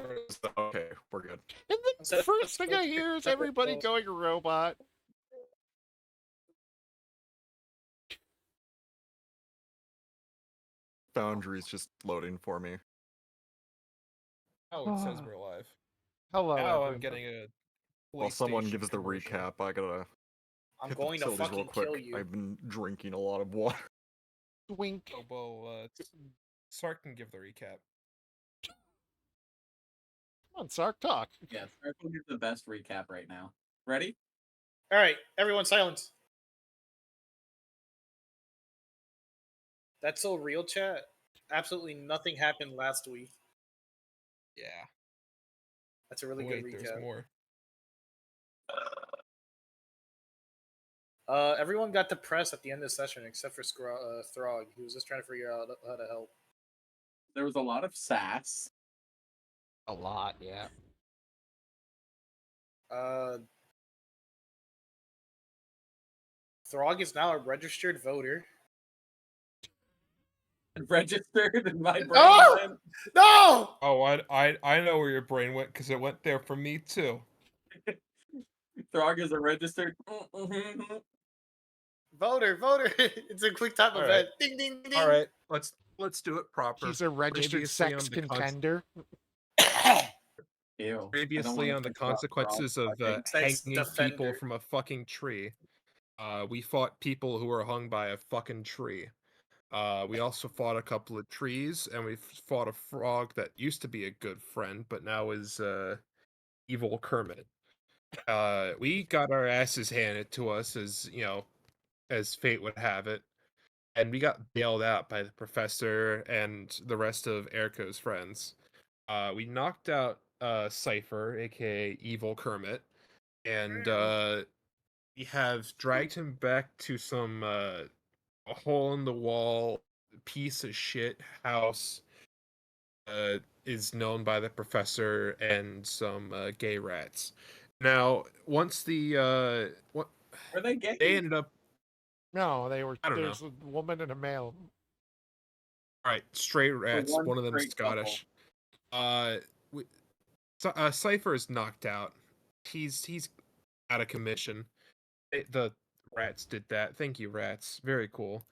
Okay, we're good. And the first thing I hear is everybody going robot. Foundry's just loading for me. Oh, it says we're live. Hello, Now I'm everyone. getting a While someone PlayStation gives the commercial. recap, I gotta I'm hit the going to facilities real fucking quick. kill you. I've been drinking a lot of water. Wink. Oh, well, Sark can give the recap. Come on, Sark, talk. Yeah, Sark will give the best recap right now. Ready? All right, everyone, silence. That's so real, chat. Absolutely nothing happened last week. Yeah. That's a really Wait, good recap. there's more. Everyone got depressed at the end of the session except for Throg. He was just trying to figure out how to help. There was a lot of sass. A lot, yeah. Throg is now a registered voter. Registered in my brain. No! No! Oh, I know where your brain went because it went there for me too. Throg is a registered. Voter. It's a quick time All event. Ding, ding, ding. All right, let's do it proper. He's a registered Previously sex on the contender. Ew. Previously on the consequences of Sex hanging people defender. from a fucking tree. We fought people who were hung by a fucking tree. We also fought a couple of trees, and we fought a frog that used to be a good friend, but now is evil Kermit. We got our asses handed to us as fate would have it, and we got bailed out by the professor and the rest of Eriko's friends. We knocked out Cypher, aka Evil Kermit, and we have dragged him back to some a hole in the wall piece of shit house is known by the professor and some gay rats. Now, once the what Are they gay? they ended up, No, they were. I don't There's a woman and a male. all right, straight rats. one One of them straight Scottish. Cypher is knocked out. He's out of commission. The rats did that. Thank you, rats. Very cool.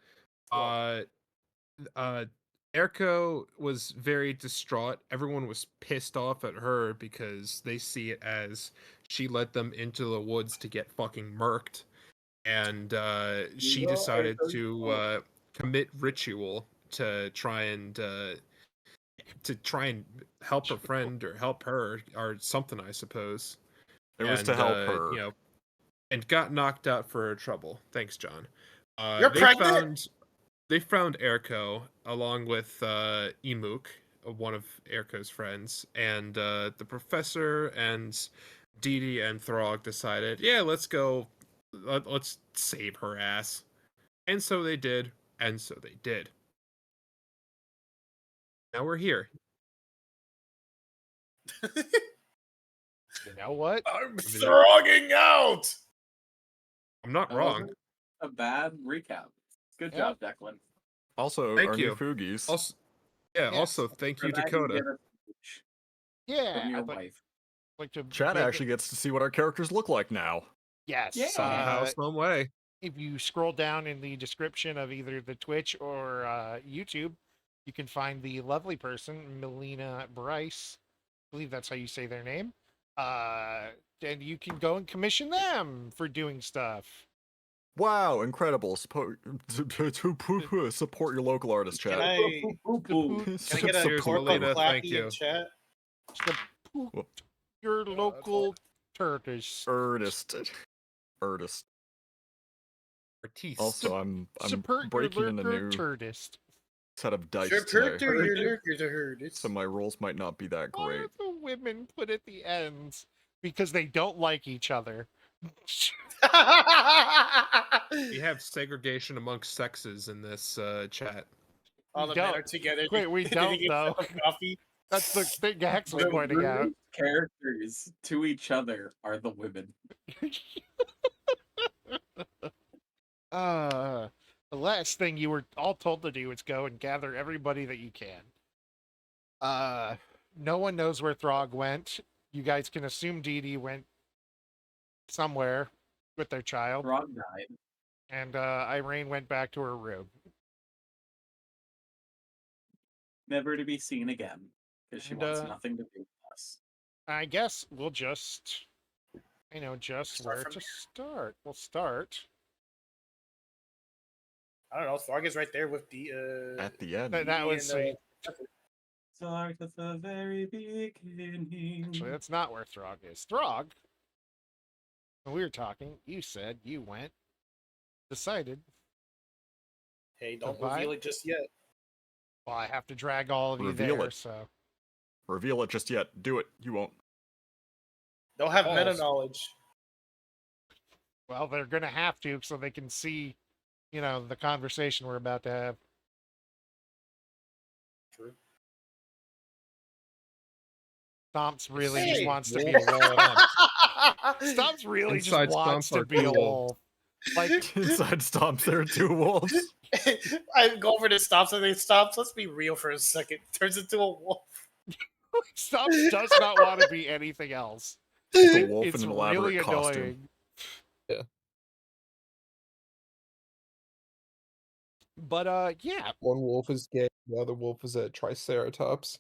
Eriko was very distraught. Everyone was pissed off at her because they see it as she led them into the woods to get fucking murked, and she decided to commit ritual to try and help her friend or help her or something, I suppose. It was to help her. And got knocked out for her trouble. Thanks, John. You're pregnant? They found Eriko along with Emuk, one of Eriko's friends, and the professor and Didi and Throg decided, yeah, let's go, let's save her ass. And so they did, and so they did. Now we're here. You know what? I'm throgging out! I'm not That wrong. wasn't a bad recap. Good job, Declan. Also, Thank our you. new Foogies. Also, yeah, Yes. also thank you, For that, Dakota. get a speech Yeah, from your I'd wife. like to. Chat make actually gets to see what our characters look like now. Yes. Yeah. Somehow, some way. If you scroll down in the description of either the Twitch or YouTube, you can find the lovely person, Melina Bryce. I believe that's how you say their name. And you can go and commission them for doing stuff. Wow, incredible! Support your local artist, chat. Can I get a Cheers, cork Melina, of thank clappy you. in chat? Support your local turtist. Ernest. Artiste. Also, I'm Support breaking your in a lurker new turtist. set of dice Support today, your lurker. so my rolls might not be that Why great. are the women put at the ends? Because they don't like each other. We have segregation amongst sexes in this chat. All the men are together. Wait, we Did don't he get though. some coffee? That's the thing Gax was The pointing out. rudest characters to each other are the women. The last thing you were all told to do is go and gather everybody that you can. no one knows where Throg went. You guys can assume Dee Dee went somewhere with their child, Frog died. and Irene went back to her room. Never to be seen again. Because she And wants nothing to do with us. I guess we'll just, just Start where from to here. start. We'll start. I don't know. Throg is right there with the At the end. That Dee was and, Start at the very beginning. actually that's not where Throg is. Throg. When we were talking, you said you decided. hey, don't Goodbye. reveal it just yet. Well, I have to drag all of you Reveal there, it. so Reveal it just yet. Do it. You won't. They'll have meta Balls. knowledge. well, they're gonna have to so they can see, the conversation we're about to have. True. Stomps really just Hey! wants to be a wolf. Stomps really just Inside wants Stomps to are be a two wolf. Like, Inside Stomps, there are two wolves. I go over to Stomps and they stops. Let's be real for a second. Turns into a wolf. Stomps does not want to be anything else. The wolf It's in an elaborate really costume. annoying. Yeah. But yeah, One wolf is gay, the other wolf is a triceratops.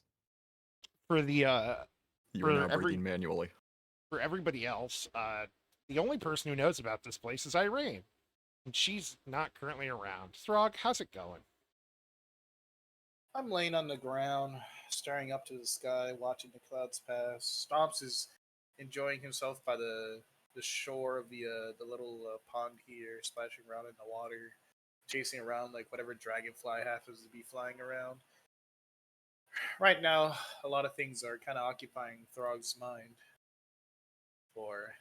for the You are now every- breathing manually. for everybody else, the only person who knows about this place is Irene, and she's not currently around. Throg, how's it going? I'm laying on the ground, staring up to the sky, watching the clouds pass. Stomps is enjoying himself by the shore of the little pond here, splashing around in the water, chasing around like whatever dragonfly happens to be flying around. Right now, a lot of things are kind of occupying Throg's mind. For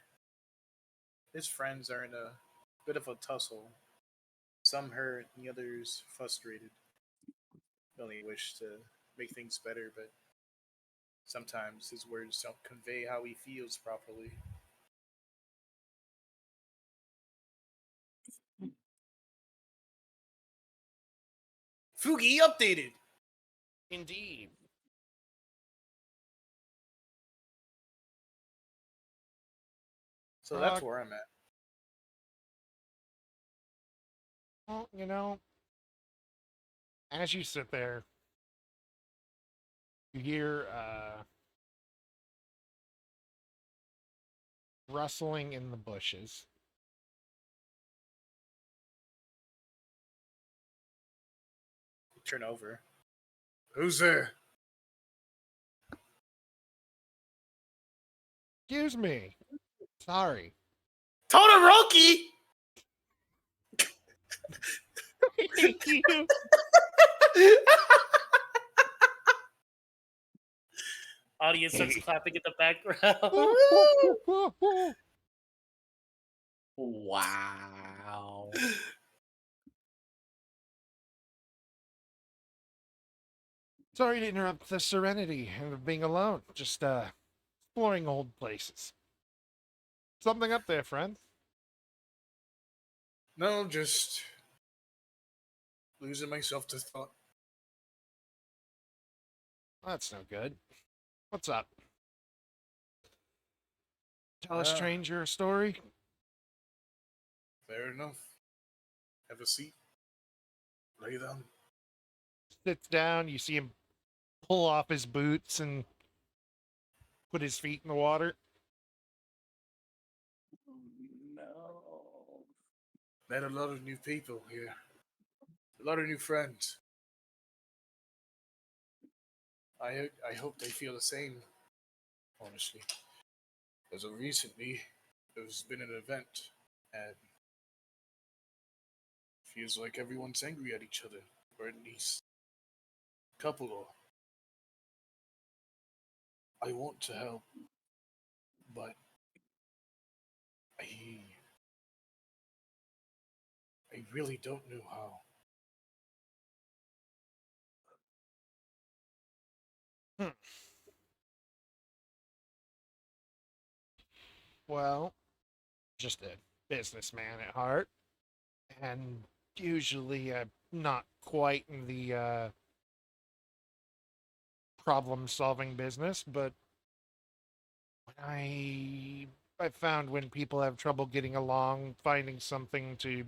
his friends are in a bit of a tussle. Some hurt, the others frustrated. They only wish to make things better, but sometimes his words don't convey how he feels properly. Fugi updated! Indeed. So that's Frog. where I'm at. Well, as you sit there, you hear rustling in the bushes. Turn over. Who's there? Excuse me. Sorry. Todoroki! Thank you. Audience starts clapping in the background. Wow. Sorry to interrupt the serenity of being alone. Just exploring old places. Something up there, friend. No, just losing myself to thought. That's no good. What's up? Tell a Yeah. stranger a story? Fair enough. Have a seat. Lay down. Sits down, you see him pull off his boots and put his feet in the water. No. Met a lot of new people here. A lot of new friends. I hope they feel the same, honestly. As of recently, there's been an event, and feels like everyone's angry at each other, or at least a couple are. I want to help, but I I really don't know how. Well, just a businessman at heart, and usually not quite in the problem-solving business, but I found when people have trouble getting along, finding something to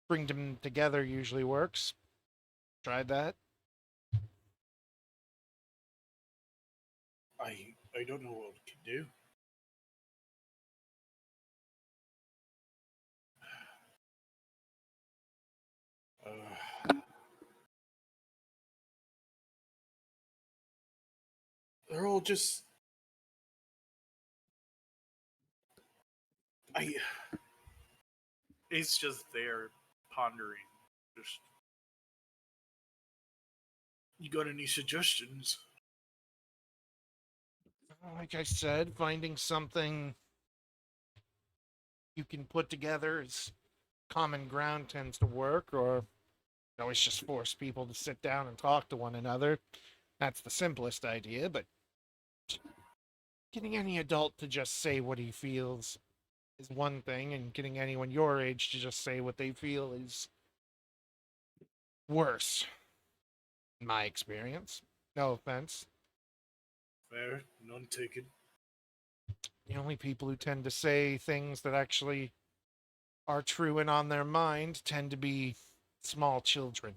bring them together usually works. Tried that. I don't know what we can do. They're all just. I. It's just there, pondering. Just. You got any suggestions? Like I said, finding something you can put together as common ground tends to work, or always just force people to sit down and talk to one another. That's the simplest idea, but getting any adult to just say what he feels is one thing, and getting anyone your age to just say what they feel is worse, in my experience. No offense. Fair, none taken. The only people who tend to say things that actually are true and on their mind tend to be small children.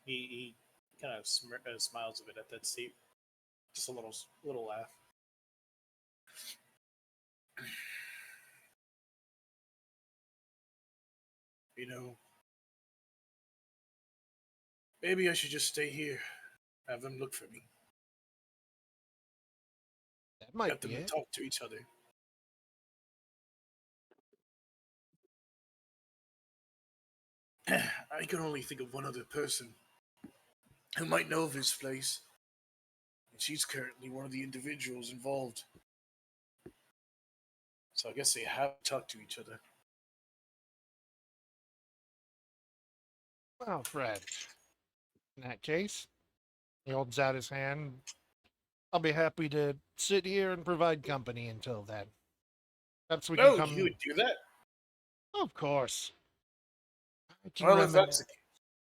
He kind of smiles a bit at that seat. Just a little laugh. You know, maybe I should just stay here. Have them look for me. That might Get them be to it. talk to each other. I can only think of one other person who might know of this place. And she's currently one of the individuals involved. So I guess they have to talk to each other. Well, Fred, in that case, he holds out his hand. I'll be happy to sit here and provide company until then. Perhaps we can No, you come. would do that? Of course. I can, Well, if that's the case,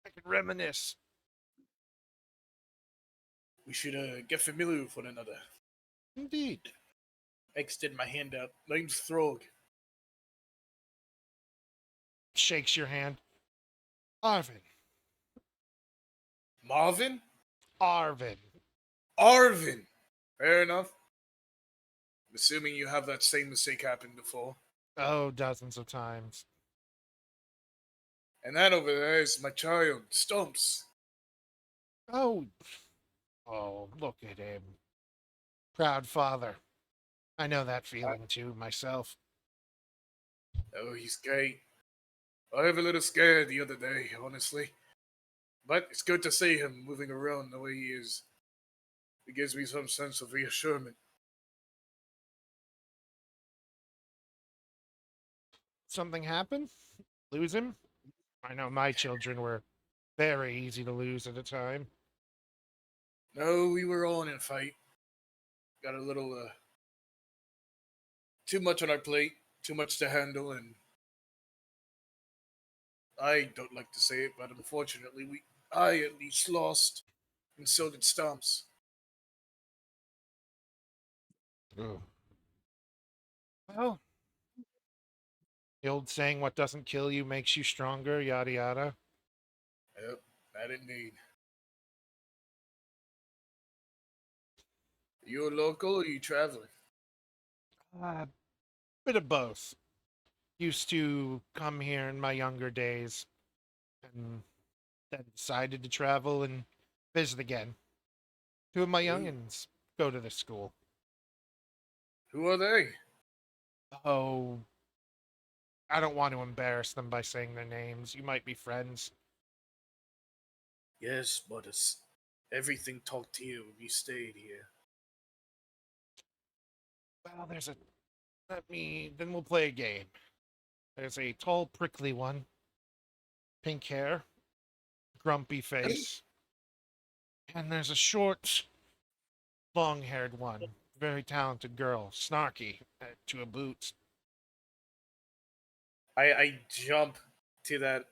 I can reminisce. we should get familiar with one another. Indeed. I extend my hand out. Name's Throg. Shakes your hand. Arvin. Marvin? Arvin. Arvin! Fair enough. I'm assuming you have that same mistake happen before. Oh, dozens of times. And that over there is my child, Stumps. Oh. Oh, look at him. Proud father. I know that feeling too, myself. Oh, he's great. I was a little scared the other day, honestly. But it's good to see him moving around the way he is. It gives me some sense of reassurance. Something happened? Lose him? I know my children were very easy to lose at a time. No, we were all in a fight. Got a little, too much on our plate, too much to handle, and I don't like to say it, but unfortunately, I at least lost, and so did Stumps. Ugh. Well, the old saying, what doesn't kill you makes you stronger, yada yada. Yep, that indeed. You a local or you traveling? Bit of both. Used to come here in my younger days and then decided to travel and visit again. Two of my Ooh. youngins go to this school. Who are they? Oh, I don't want to embarrass them by saying their names. You might be friends. Yes, but everything talked here when we stayed here. Well, there's a. Then we'll play a game. There's a tall, prickly one, pink hair, grumpy face, and there's a short, long-haired one, very talented girl, snarky to a boot. I jump to that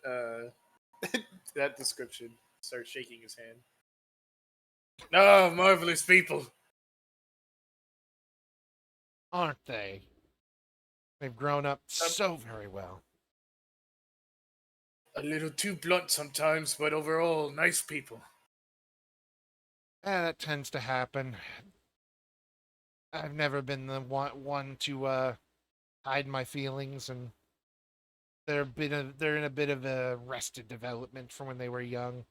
that description. Starts shaking his hand. Ah, marvelous people. Aren't they? They've grown up so very well. A little too blunt sometimes, but overall, nice people. That tends to happen. I've never been the one to hide my feelings, and they're in a bit of a rested development from when they were young.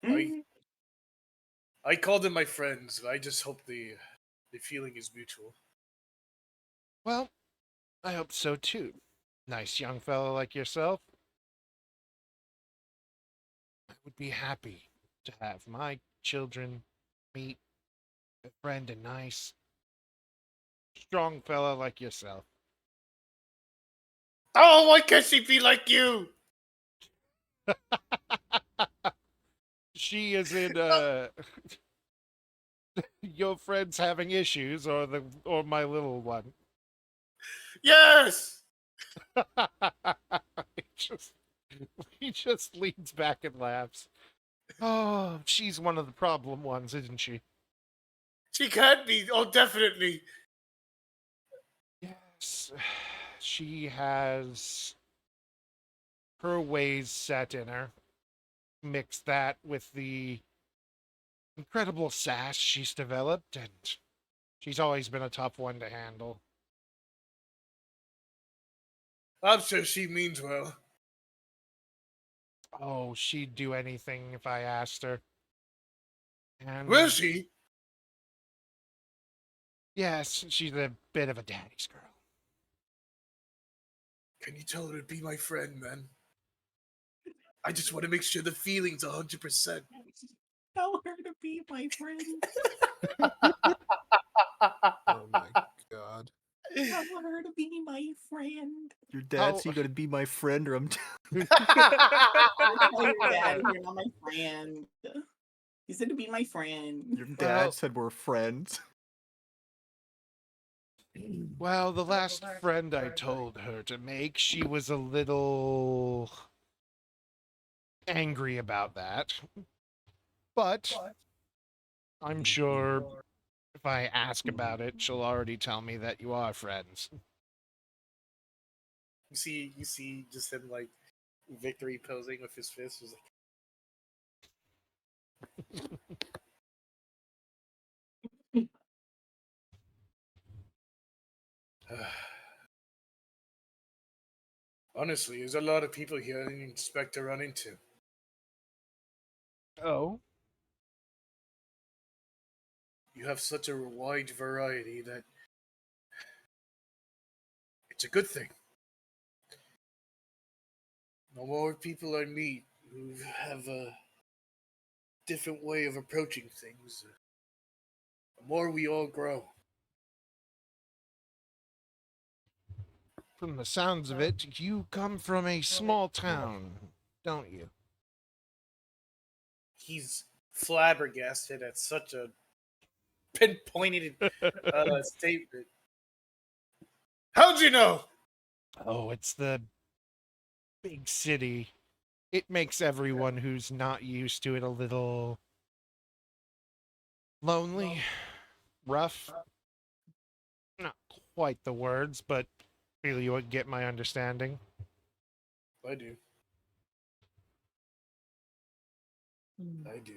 I I call them my friends. I just hope the feeling is mutual. Well, I hope so too. Nice young fellow like yourself. I would be happy to have my children meet a friend, a nice, strong fellow like yourself. Oh, why can't she be like you? She is in your friend's having issues, or my little one. Yes. he just he just leans back and laughs. Oh, she's one of the problem ones, isn't she? She can be. Oh, definitely. Yes. She has her ways set in her. Mix that with the incredible sass she's developed, and she's always been a tough one to handle. I'm sure she means well. Oh, she'd do anything if I asked her. And Will she? yes, she's a bit of a daddy's girl. Can you tell her to be my friend, man? I just want to make sure the feeling's 100%. Tell her to be my friend. Oh my god. Tell her to be my friend. Your dad How- said you gotta be my friend or I'm I tell your dad you're not my friend. He said to be my friend. your dad Well- said we're friends. Well, the last friend I told her to make, she was a little angry about that. But I'm sure if I ask about it, she'll already tell me that you are friends. You see, just him like victory posing with his fist. He's like, honestly, there's a lot of people here I didn't expect to run into. Oh? You have such a wide variety that it's a good thing. The more people I meet who have a different way of approaching things, the more we all grow. From the sounds of it, you come from a small town, don't you? He's flabbergasted at such a pinpointed statement. How'd you know? Oh, it's the big city. It makes everyone who's not used to it a little lonely, rough. Not quite the words, but feel you would get my understanding. I do. I do.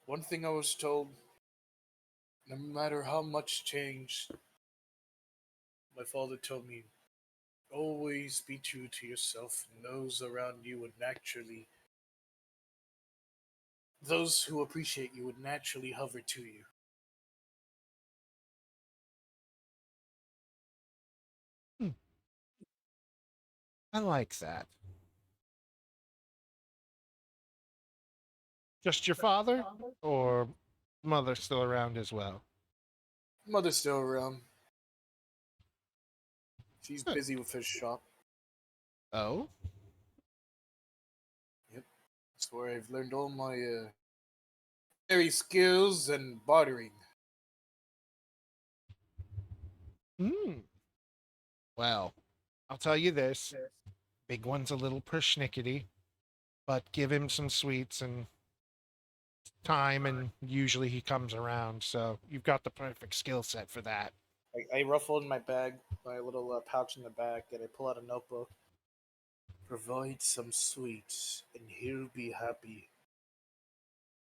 One thing I was told, no matter how much changed, my father told me, always be true to yourself, and those around you would naturally, those who appreciate you would naturally hover to you. I like that. Just your father? Or mother still around as well? Mother's still around. She's Good. busy with her shop. Oh? Yep. That's where I've learned all my Very skills and bartering. Hmm. Well, I'll tell you this. Big one's a little persnickety, but give him some sweets and time, and usually he comes around. So you've got the perfect skill set for that. I ruffle in my bag, my little pouch in the back, and I pull out a notebook. Provide some sweets, and he'll be happy.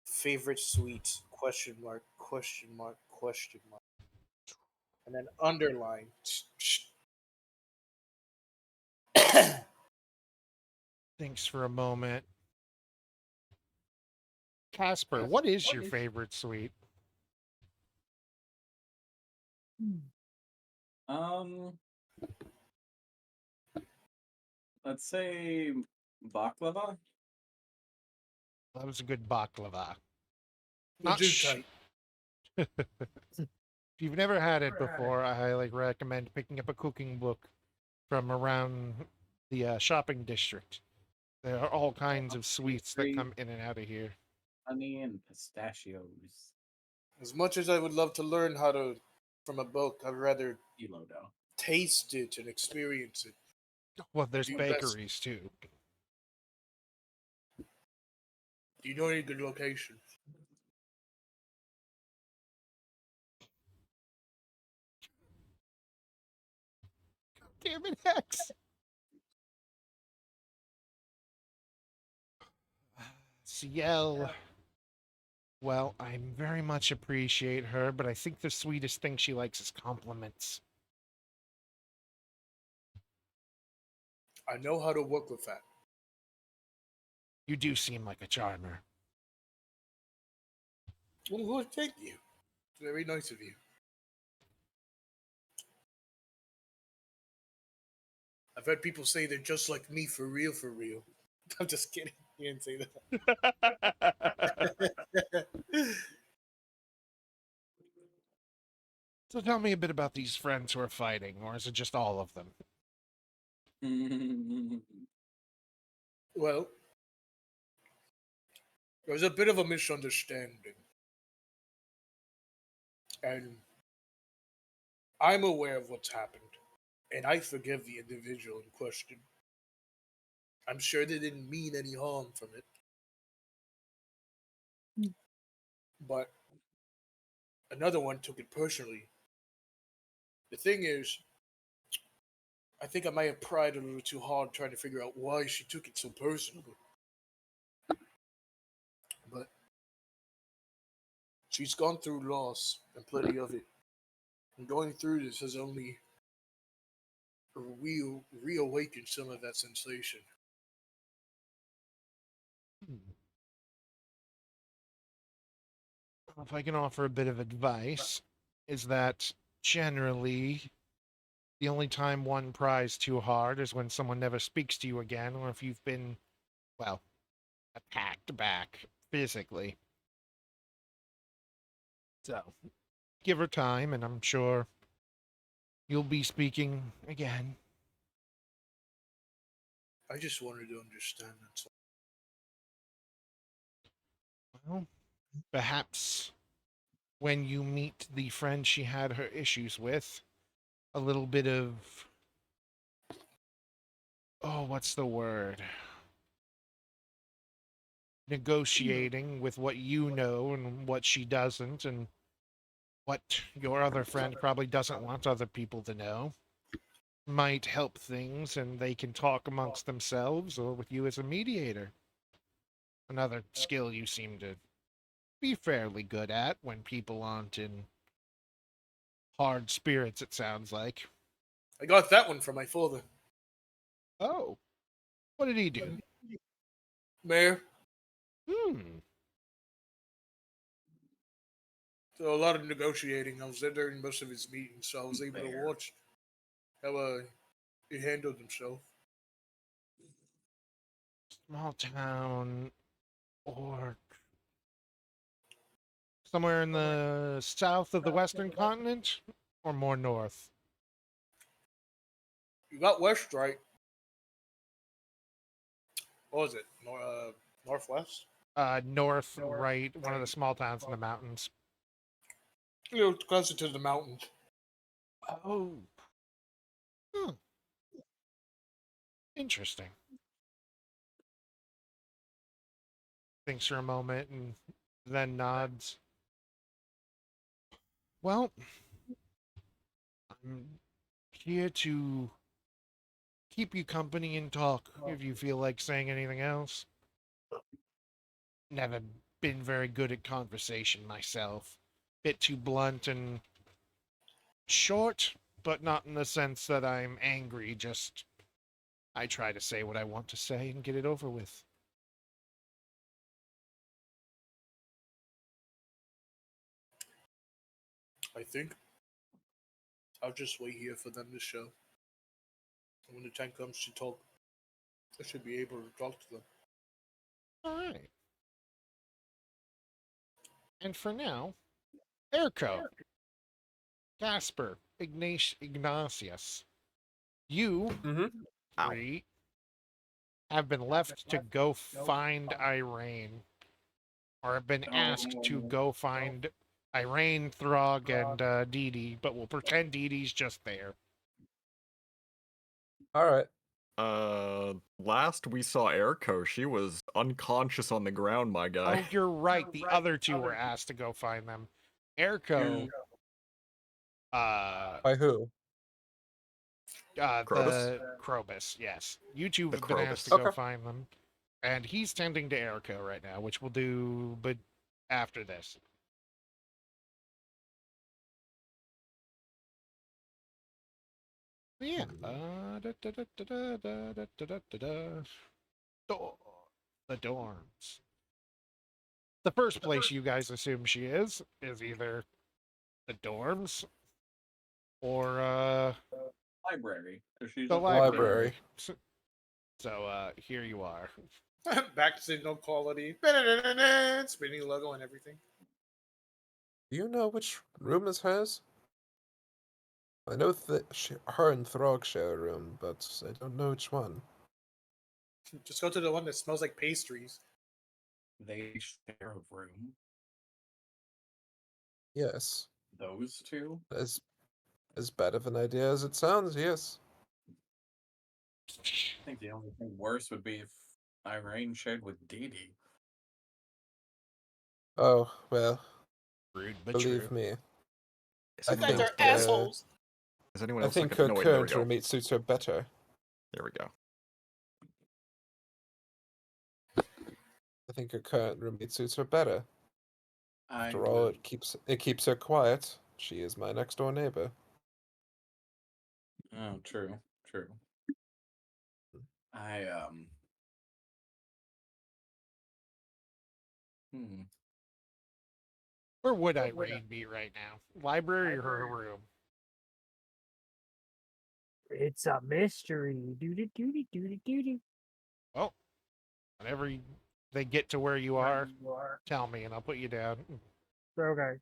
Favorite sweet? Question mark, question mark, question mark. And then underline. Thanks for a moment. Casper, what is your favorite sweet? Um, let's say baklava. That was a good baklava. The Not juke tight. If you've never had it before, I highly recommend picking up a cooking book from around the shopping district. There are all kinds of sweets that come in and out of here. Honey and pistachios. As much as I would love to learn how to from a book, I'd rather Kilo dough. taste it and experience it. Well, there's Do best. bakeries too. Do you know any good locations? Damn it, Hex! Ciel. Well, I very much appreciate her, but I think the sweetest thing she likes is compliments. I know how to work with that. You do seem like a charmer. Well, thank you. Very nice of you. I've heard people say they're just like me for real, for real. I'm just kidding. You didn't say that. So tell me a bit about these friends who are fighting, or is it just all of them? Well, there's a bit of a misunderstanding. And I'm aware of what's happened. And I forgive the individual in question. I'm sure they didn't mean any harm from it. But another one took it personally. The thing is, I think I might have pried a little too hard trying to figure out why she took it so personally. But she's gone through loss and plenty of it. And going through this has only reawakened some of that sensation. If I can offer a bit of advice, is that generally the only time one pries too hard is when someone never speaks to you again, or if you've been, well, attacked back physically. So, give her time, and I'm sure you'll be speaking again. I just wanted to understand that. Well, perhaps when you meet the friend she had her issues with, a little bit of, oh, what's the word? Negotiating with what you know and what she doesn't, and what your other friend probably doesn't want other people to know, might help things, and they can talk amongst themselves or with you as a mediator. Another skill you seem to be fairly good at when people aren't in hard spirits, it sounds like. I got that one from my father. Oh, what did he do? Mayor, Hmm. so a lot of negotiating. I was there during most of his meetings, so I was able to Mayor. watch how he handled himself. Small town or somewhere in the south of the western continent or more north? You got West right. What was it? Northwest? North, right, one of the small towns in the mountains. Closer to the mountain. Oh. Hmm. Interesting. Thinks for a moment and then nods. Well, I'm here to keep you company and talk if you feel like saying anything else. Never been very good at conversation myself. Bit too blunt and short, but not in the sense that I'm angry, just I try to say what I want to say and get it over with. I think I'll just wait here for them to show. And when the time comes to talk, I should be able to talk to them. Alright. And for now, Erko, Casper, Ignatius, you Mm-hmm. Ow. three have been left to go find Irene, or have been asked to Oh, go find Irene, Throg, and Dee Dee, but we'll pretend Dee Dee's just there. All right. Last we saw Eriko, she was unconscious on the ground, my guy. Oh, you're right. The other two were asked to go find them. Erko, uh, By who? Krobus? the Krobus, yes. You two The have been asked to Krobus. go Okay. find them, and he's tending to Eriko right now, which we'll do, but after this. Yeah. Door- The dorms. The first place you guys assume she is either the dorms or library. So she's the a library. Library. So here you are. Back signal quality. Spinning logo and everything. Do you know which room is hers? I know that her and Throg share a room, but I don't know which one. Just go to the one that smells like pastries. They share a room. Yes. Those two. As bad of an idea as it sounds, yes. I think the only thing worse would be if Irene shared with Dee Dee. Oh, well, Rude but believe true. me. Is I You guys anyone think, else are looking? assholes. Is anyone I else think looking? her No, wait, there we current go. roommate suits her better. There we go. I think her current roommate suits her better. I After all, will. it keeps her quiet. She is my next door neighbor. Oh, true, true. I Hmm. Where would Irene be right now? Library or her room? It's a mystery. Doody doody doody doody. Well, whenever they get to where you are, tell me and I'll put you down. Okay.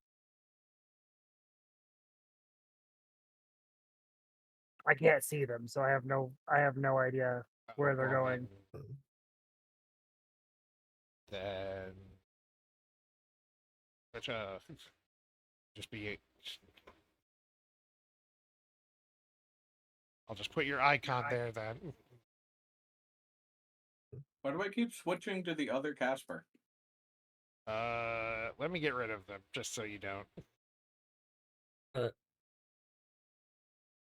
I can't see them, so I have no idea where they're Well, going. Then such a just be. I'll just put your icon there then. Why do I keep switching to the other Casper? Let me get rid of them just so you don't.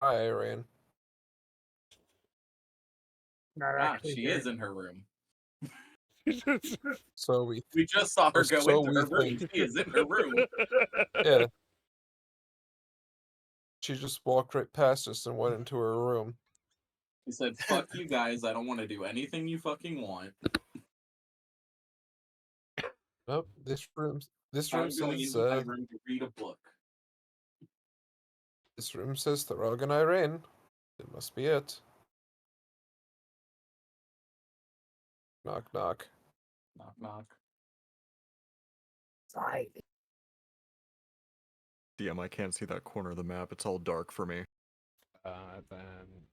Hi, Irene. Not Ah, actually she here. is in her room. So we, We just saw her go So into we her room. think. She is in her room. Yeah. She just walked right past us and went into her room. He said, "Fuck you guys. I don't want to do anything you fucking want. Nope. This room I'm going says into my room to read a book." this room says Throg and Irene. It must be it. Knock knock. Knock knock. Side. DM, I can't see that corner of the map. It's all dark for me. Then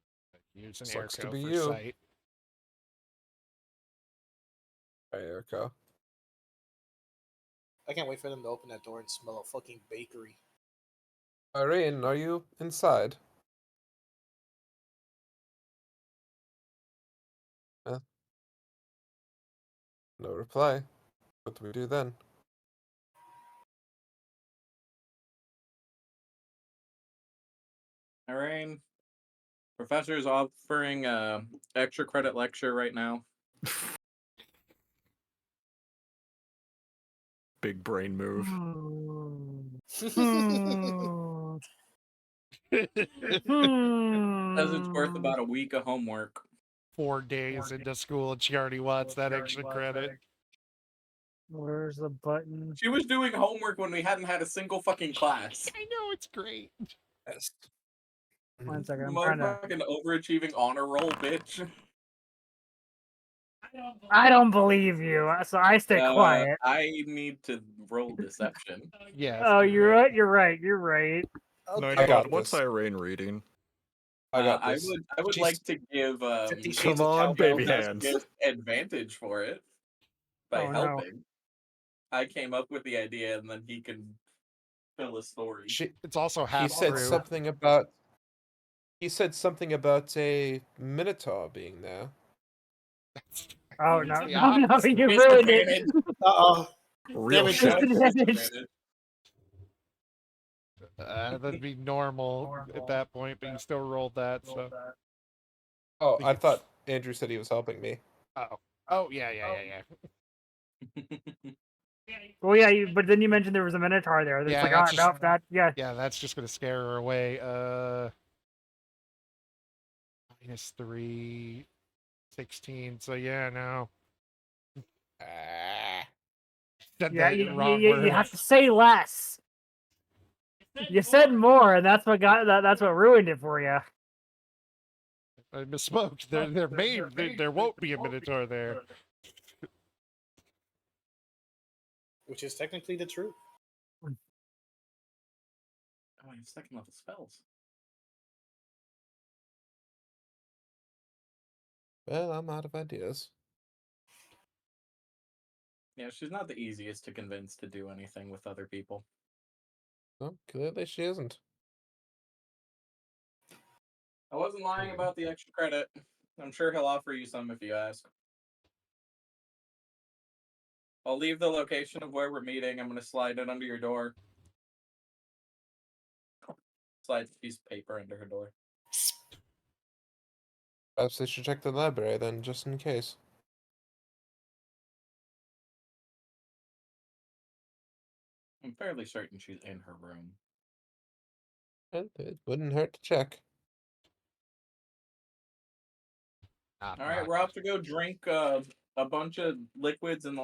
use an Sucks to airco be for you. sight. Hi, Erica. I can't wait for them to open that door and smell a fucking bakery. Irene, are you inside? No reply. What do we do then? Alright. Professor's offering a extra credit lecture right now. Big brain move. Hmm. Says it's worth Hmm. about a week of homework. 4 days into school and she already wants that extra credit. Where's the button? She was doing homework when we hadn't had a single fucking class. I know, it's great. Yes. 1 second, I'm trying to. Motherfucking overachieving honor roll, bitch. I don't believe you, so I stay quiet. I need to roll deception. Yes. Oh, do you're it. right. You're right. You're right. Nice I got spot. What's this. Irene reading? I got I this. would She's- like to give 50 Shades Come of on, Cowbell. baby hands. Just advantage for it by Oh, no. helping. I came up with the idea, and then he can fill a story. It's also He half said through. something about. He said something about a minotaur being there. Oh no, the no, no! opposite. You ruined it. Disadvantage. Uh-oh. Real Damn it, shit. Disadvantage. That'd be normal at that point, but you still rolled that, so. Oh, think I it's- thought Andrew said he was helping me. Oh, yeah. Well, yeah, but then you mentioned there was a minotaur there. It's Yeah, like, that's oh, just- no, that, yeah. Yeah, that's just gonna scare her away. -3, 16. So yeah, no. Said Yeah, the you, wrong you, word. you have to say less. You said more, and that's what that's what ruined it for you. I misspoke. There won't be a minotaur there. Which is technically the truth. Oh, I have second level spells. Well, I'm out of ideas. Yeah, she's not the easiest to convince to do anything with other people. Well, clearly she isn't. I wasn't lying about the extra credit. I'm sure he'll offer you some if you ask. I'll leave the location of where we're meeting. I'm going to slide it under your door. Slide a piece of paper under her door. Perhaps they should check the library then, just in case. I'm fairly certain she's in her room. And it wouldn't hurt to check. Alright, we're off to go drink a bunch of liquids and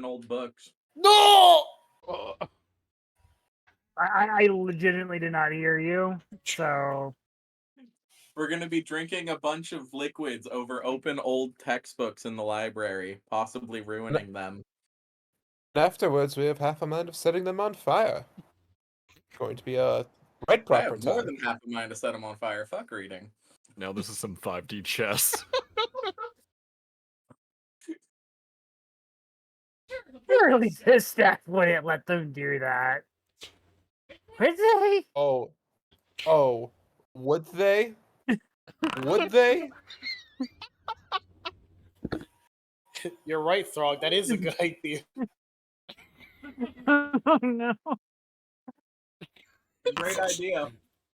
old books. No! Oh, I legitimately did not hear you, so We're going to be drinking a bunch of liquids over open old textbooks in the library, possibly ruining them. And afterwards, we have half a mind of setting them on fire. Going to be a right I proper have more time. than half a mind to set them on fire. Fuck reading. Now this is some 5D chess. surely this staff wouldn't let them do that. Would they? Oh, would they? Would they? You're right, Throg. That is a good idea. Oh no. Great idea.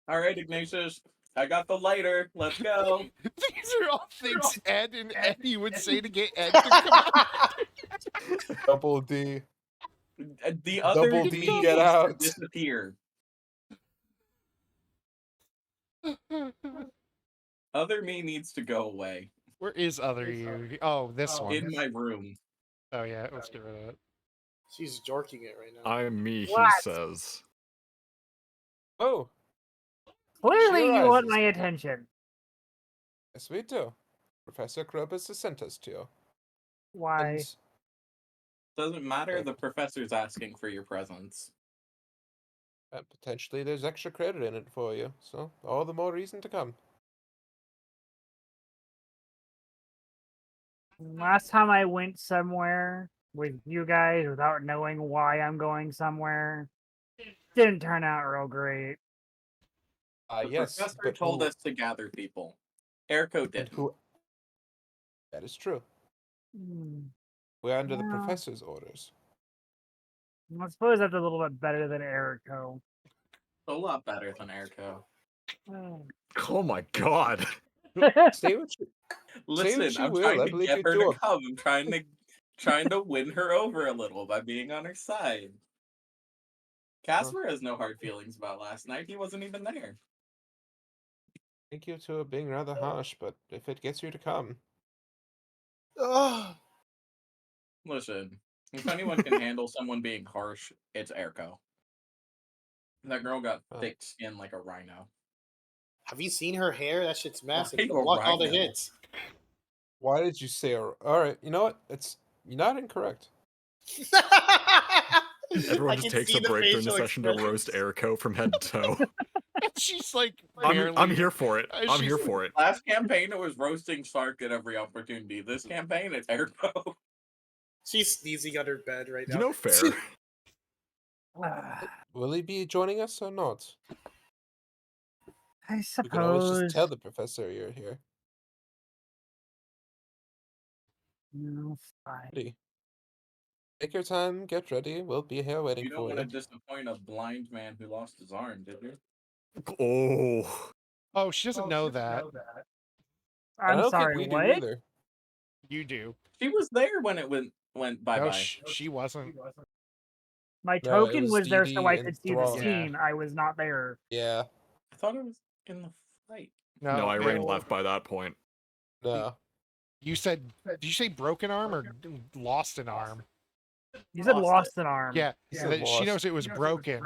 Alright, Ignatius. I got the lighter. Let's go. these are all things Ed and Eddie would say to get Ed to come out. Double D. The other Double D, me get needs to out. disappear. Other me needs to go away. Where is other you? Oh, this one. In my room. Oh yeah, let's get rid of it. She's jorking it right now. I'm me, he What? says. Oh, Clearly, you want rises. my attention. yes, we do. Professor Krobus has sent us to you. Why? And Doesn't matter, the professor's asking for your presence. potentially there's extra credit in it for you, so all the more reason to come. Last time I went somewhere, with you guys without knowing why I'm going somewhere. Didn't turn out real great. The Yes, professor but told who us to gather people. Airco and didn't. who? That is true. Hmm. We're under the Well, professor's orders. I suppose that's a little bit better than Erico. A lot better than Airco. Oh my god. Say what you Listen, I'm will. trying I to believe get you her do. to come. I'm trying to win her over a little by being on her side. Casper has no hard feelings about last night. He wasn't even there. Thank you to being rather harsh, but if it gets you to come, Ugh. Listen, if anyone can handle someone being harsh, it's Airco. That girl got Oh. thick skin like a rhino. Have you seen her hair? That shit's massive. Like It'll a block all the rhino. hits. why did you say? All right, you know what? You're not incorrect. Everyone I just can takes see a the break during the facial session to roast expressions. Erico from head to toe. She's like I'm barely. here for it. I'm here she's- for it. Last campaign, it was roasting Sark at every opportunity. This campaign, it's Airco. She's sneezing on her bed right now. You know, fair. Will he be joining us or not? I You can always just suppose. tell the professor you're here. No, fine. Ready. Take your time, get ready. We'll be here waiting You don't for want to you. disappoint a blind man who lost his arm, did you? Oh. Oh, she doesn't know that. I I'm don't think sorry, we do what? either. You do. She was there when it went bye No, bye. she wasn't. My No, it token was was there so DD I and could see the Thrall. Yeah. scene. I was not there. Yeah, I thought it was in the fight. No, I ran it- left by that point. no. You said, did you say broken arm or lost an arm? You said Lost lost an arm. Yeah, He so said that she lost. knows it was broken.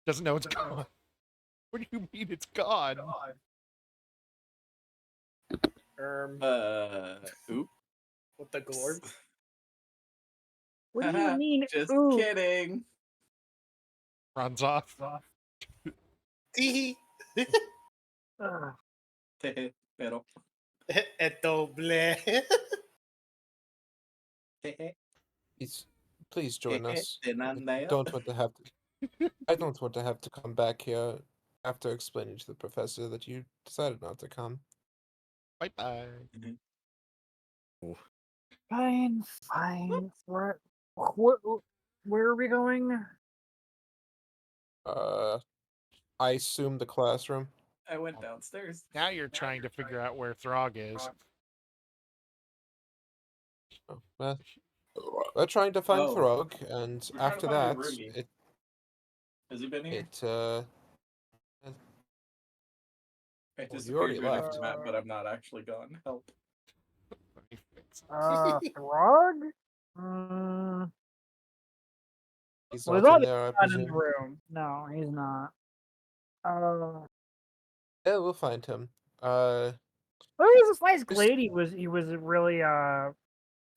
Doesn't know it's gone. What do you mean it's gone? Oop. With the glorb. What do you mean? Just Ooh. kidding. Runs off. Tee. Ugh. Pero. Eto ble. Please join us. I Tenandeo. don't want to have to. I don't want to have to come back here after explaining to the professor that you decided not to come. Bye bye. Fine, fine. Where are we going? I assume the classroom. I went downstairs. Now you're trying to figure out where Throg is. Oh, well, we're trying to find Oh. Throg, and We're trying to after find that, your roomie. Has he been here? I well, you already disappeared to a different left. map, but I'm not actually gone. Help. Frog? He's Was not on in there, I not in the presume. room. No, he's not. Yeah, we'll find him. There was this nice Just- glade he was really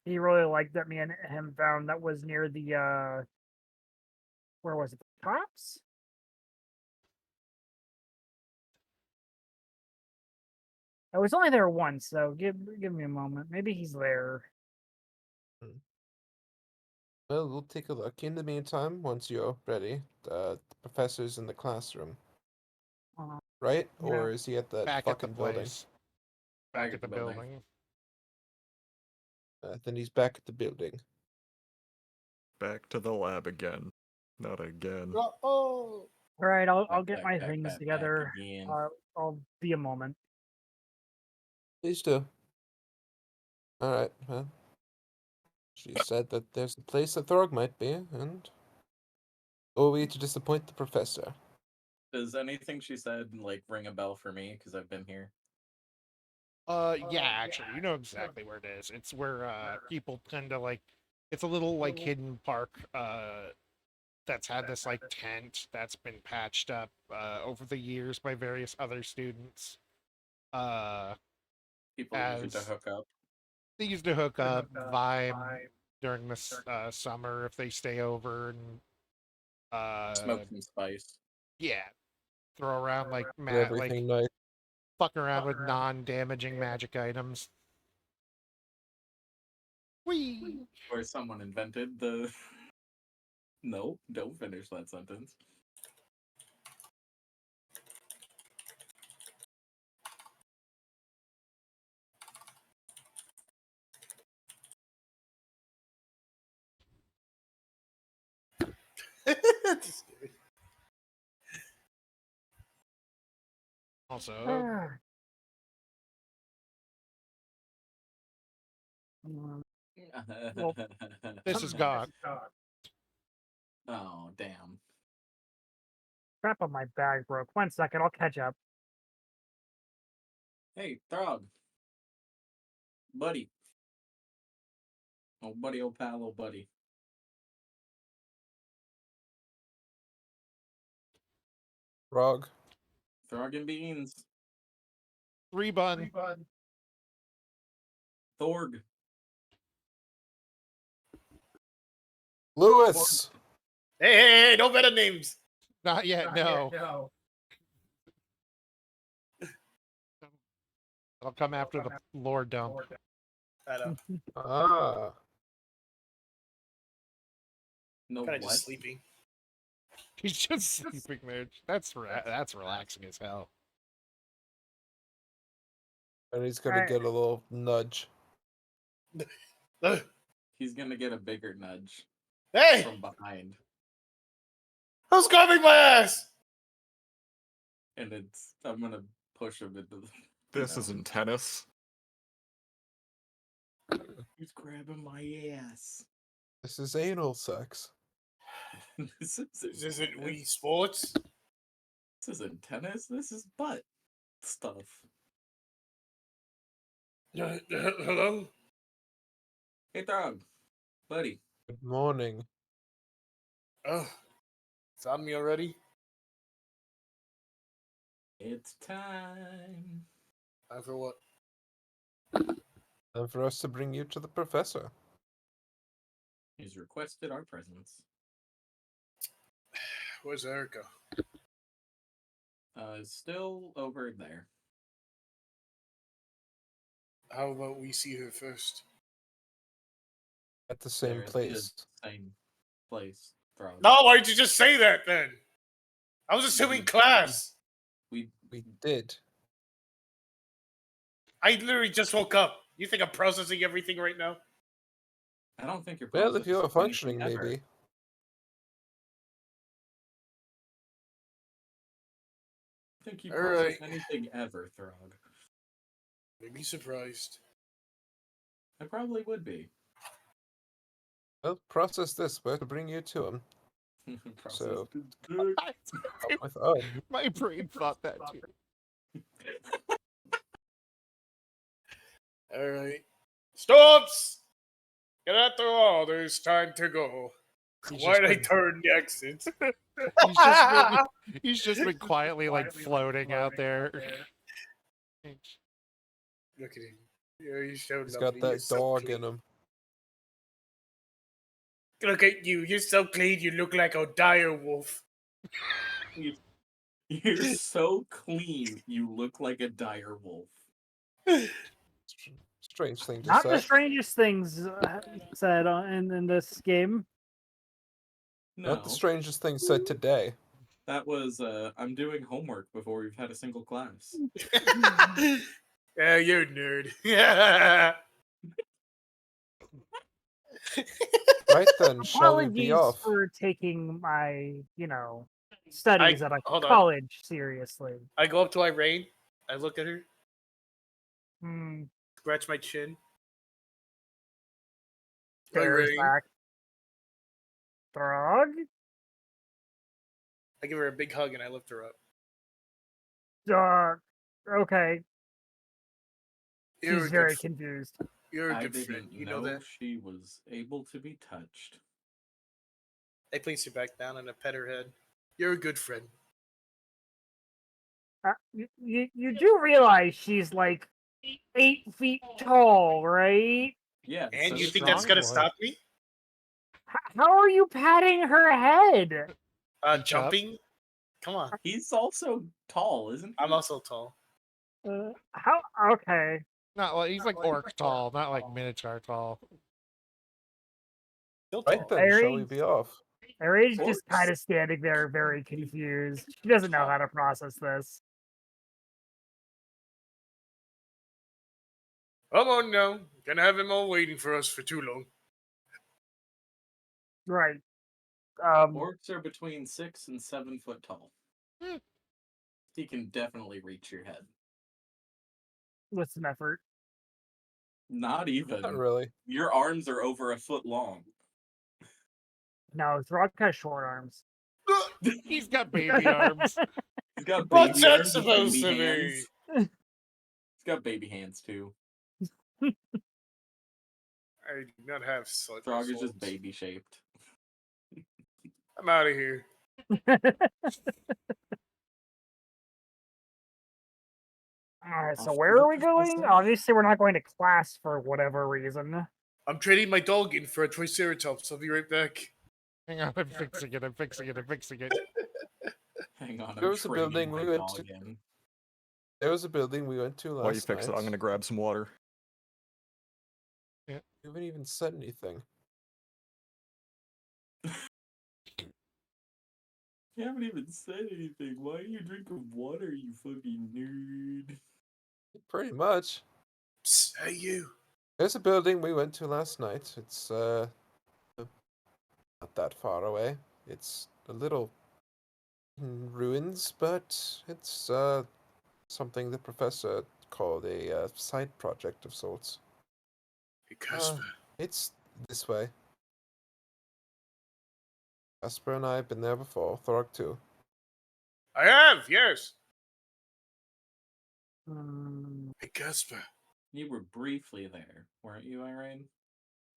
he really liked that me and him found that was near the where was it? The tops? I was only there once, so give me a moment. Maybe he's there. Well, we'll take a look. In the meantime, once you're ready, the professor's in the classroom, Uh, right? Yeah. Or is he at that Back at the fucking building? place. Back at the building. Then he's back at the building. Back to the lab again. Not again. Oh. all right, I'll get Back, my back, things back together. again. I'll be a moment. Please do. Alright, well. She said that there's a place that Thorg might be, and who are we to disappoint the professor? Does anything she said like ring a bell for me? Because I've been here. Yeah, actually, you know exactly where it is. It's where people tend to like. It's a little like hidden park. That's had this like tent that's been patched up over the years by various other students. People use it to As- hook up. They used to hook up, vibe during this summer if they stay over and Smoke some spice. yeah, throw around like And like everything nice. fuck around with non-damaging magic items. Whee! Or someone invented the. No, don't finish that sentence. Just kidding. Also, Ah. Mm, Well, this is gone. Oh, damn. Crap on my bag broke. 1 second, I'll catch up. Hey, Throg. Buddy. Oh, buddy, old pal, old buddy. Frog. Throg and beans. 3 bun. Thorg. Lewis. Hey, no better names. Not yet, no. I'll come after the lore dump. I know. Ah. No, Kind of what? just sleeping. He's just sleeping there. That's relaxing as hell. And he's gonna Alright. get a little nudge. Ugh. He's gonna get a bigger nudge Hey, from behind. who's grabbing my ass? And I'm gonna push him into the. This No. isn't tennis. Who's grabbing my ass? This is anal sex. This This isn't isn't tennis. Wii Sports. This isn't tennis. This is butt stuff. Hello? Hey, Throg. Buddy. Good morning. Oh, it's on me already? It's time. Time for what? And for us to bring you to the professor. He's requested our presence. Where's Erica? Still over there. How about we see her first? At the same They're at place. the same place. Throg. No, why'd you just say that then? I was assuming class. We We did. I literally just woke up. You think I'm processing everything right now? I don't think you're. Well, if you were processing anything functioning, ever. maybe. I think you All process right. anything ever, Throg. Maybe surprised. I probably would be. Well, process this. We're to bring you to him. Process So- is good. Up with My brain thought that too. All right. Stops! Get out the wall. There's time to go. He's Why'd just I been- turn the exit? He's just been quietly like floating out there. Look at him. Yeah, he showed He's up. got He that is so dog clean. in him. Look at you. You're so clean. You look like a dire wolf. You're so clean. You look like a dire wolf. Strange thing to Not say. the strangest things said in this game. No, Not the strangest thing said today. that was I'm doing homework before we've had a single class. Yeah, you're a nerd. Yeah. Right then, shall we be Apologies off? for taking my, studies at a hold on. college seriously. I go up to Irene. I look at her, Hmm. scratch my chin. Stares Irene. back. Throg? I give her a big hug and I lift her up. Okay. You're She's a very good, confused. you're a I good didn't friend. You know know that. she was able to be touched. I place her back down and I pet her head. You're a good friend. You do realize she's like 8 feet tall, right? Yeah. And so you is think Throg. that's gonna boy. stop me? How are you patting her head? Reach up. Jumping? Come on. He's also tall, isn't he? I'm also tall. How? Okay. Not like he's like orc tall, not like minotaur tall. Still Right tall. then, shall we Aries? be off? Aries Of just course. kind of standing there, very confused. She doesn't know how to process this. Come on now. Can't have him all waiting for us for too long. Right. Orcs are between 6 and 7 foot tall. He can definitely reach your head. With some effort. Not even. Not really. Your arms are over a foot long. No, Throg has short arms. He's got baby arms. He's got What's baby that arms and supposed baby to hands. be? He's got baby hands too. I do not have such Frog is just assaults. baby shaped. I'm out of here. So Off where to are the we going? professor. Obviously, we're not going to class for whatever reason. I'm trading my dog in for a Triceratops. I'll be right back. Hang on, I'm fixing it. I'm fixing it. I'm fixing it. Hang on, There I'm was a trading building my we went dog to. in. There was a building we went to last While you fix it, night. I'm gonna grab some water. You haven't even said anything. You haven't even said anything. Why are you drinking water, you fucking nerd? Pretty much. Psst, hey, you. There's a building we went to last night. It's not that far away. It's a little in ruins, but it's something the professor called a side project of sorts. Hey, Casper. It's this way. Casper and I have been there before. Thorg too. I have, yes. Hmm, Hey, Casper. You were briefly there, weren't you, Irene?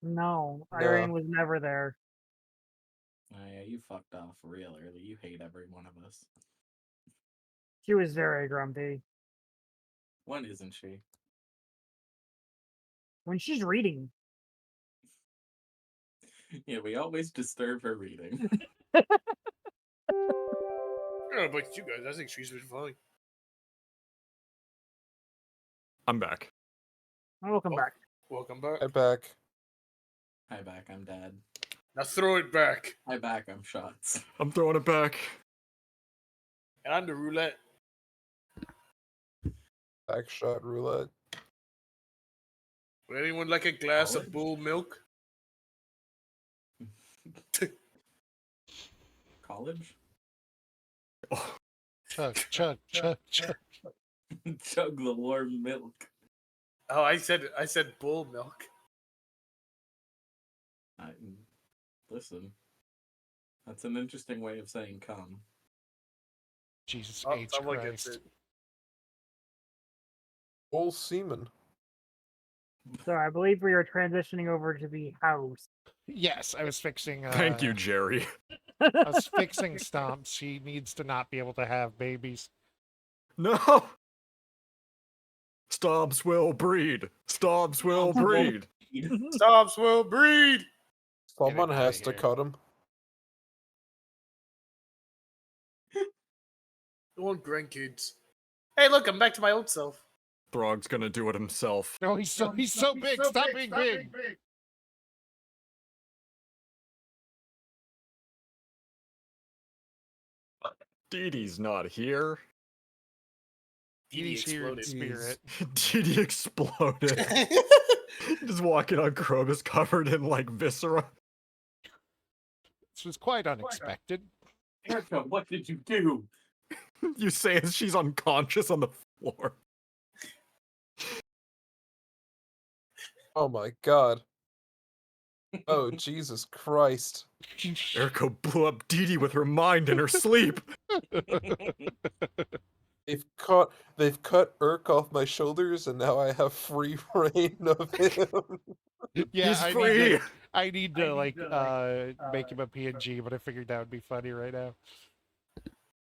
no, No. Irene was never there. Oh yeah, you fucked off real early. You hate every one of us. She was very grumpy. When isn't she? When she's reading. Yeah, we always disturb her reading. I don't know about you guys. I think she's been fine. I'm back. Welcome back. Welcome back. I'm back. Hi back, I'm Dad. Now throw it back. Hi back, I'm Shots. I'm throwing it back. And I'm the roulette. Backshot roulette. Would anyone like a glass College? of bull milk? College? Oh, Chug, chug, chug, chug. Chug the warm milk. Oh, I said bull milk. Listen. That's an interesting way of saying come. Jesus Oh, H. someone gets Christ. it. All semen. So I believe we are transitioning over to the house. Yes, I was fixing. thank you, Jerry. I was fixing Stomps. She needs to not be able to have babies. No! Stobbs will breed. Stobbs will breed. Stops will breed. Someone outta has to here. cut him. I want grandkids. Hey, look, I'm back to my old self. Throg's gonna do it himself. No, he's so big. Stop being big. Dee Dee's not here. He's here in spirit. Dee Dee exploded. Just walking on Krobus covered in, like, viscera. This was quite unexpected. Erica, what did you do? You say as she's unconscious on the floor. Oh my god. Oh, Jesus Christ. Erica blew up Dee Dee with her mind in her sleep. They've cut Urk off my shoulders, and now I have free reign of him. Yeah, He's free. I need to make him a PNG, but I figured that would be funny right now.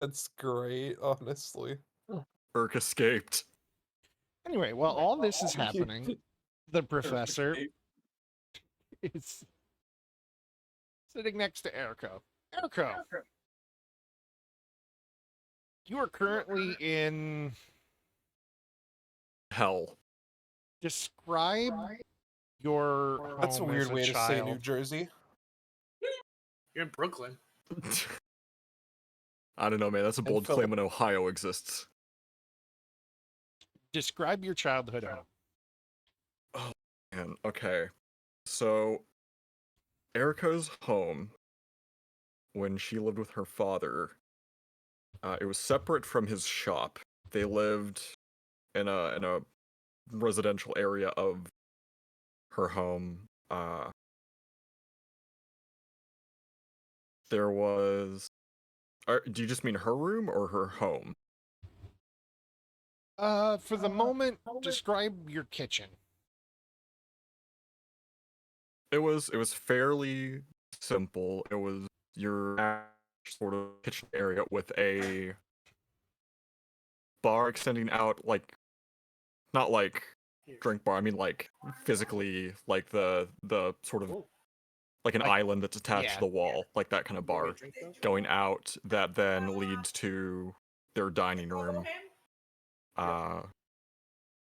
That's great, honestly. Urk escaped. Anyway, while all this is happening, the professor is sitting next to Eriko. Eriko, you are currently in. Hell. Describe your home That's a weird as way to say child. New Jersey. You're in Brooklyn. I don't know, man. That's a bold Philip- claim when Ohio exists. Describe your childhood home. Oh, man. Okay. So, Erica's home, when she lived with her father, it was separate from his shop. They lived in a residential area of her home. There was. Do you just mean her room or her home? For the moment, describe your kitchen. It was fairly simple. It was your average sort of kitchen area with a bar extending out, like not like Here. drink bar. I mean like physically, like the sort of Oh, like an Like- island that's attached yeah. to the wall, like that kind of you want me bar to drink those? going out that then leads to their dining room.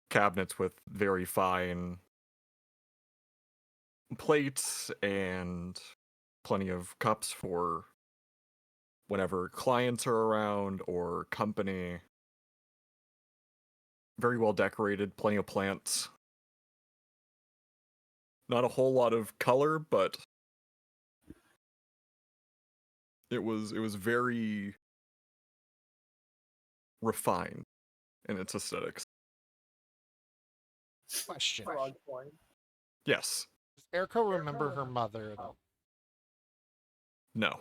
Cabinets with very fine plates and plenty of cups for whenever clients are around or company. Very well decorated, plenty of plants. Not a whole lot of color, but it was very refined in its aesthetics. Question. Frog porn. Yes. Does Erico remember her mother at all? No.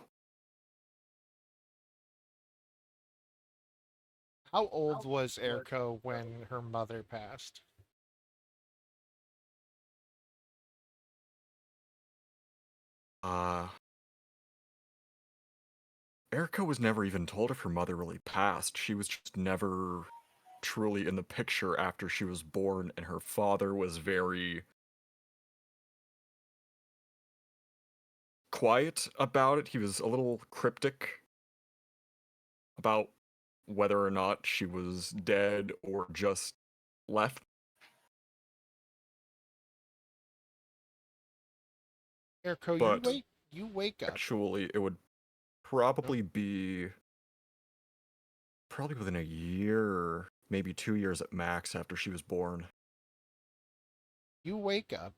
How old was Erico when her mother passed? Uh Erica was never even told if her mother really passed. She was just never truly in the picture after she was born, and her father was very quiet about it. He was a little cryptic about whether or not she was dead or just left. Erico, But you wake up. actually, it would probably be probably within a year, maybe 2 years at max after she was born. You wake up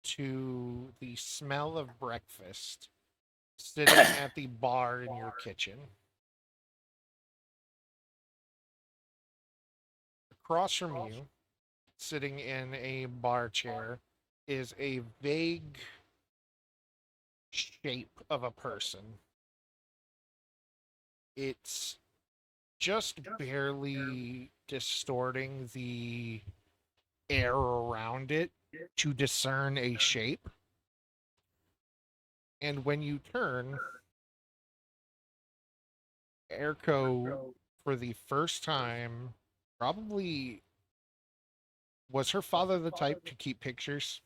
to the smell of breakfast sitting at the bar in your kitchen. Across from you, sitting in a bar chair, is a vague shape of a person. It's just barely distorting the air around it to discern a shape. And when you turn, Airco, for the first time, probably was her father the type to keep pictures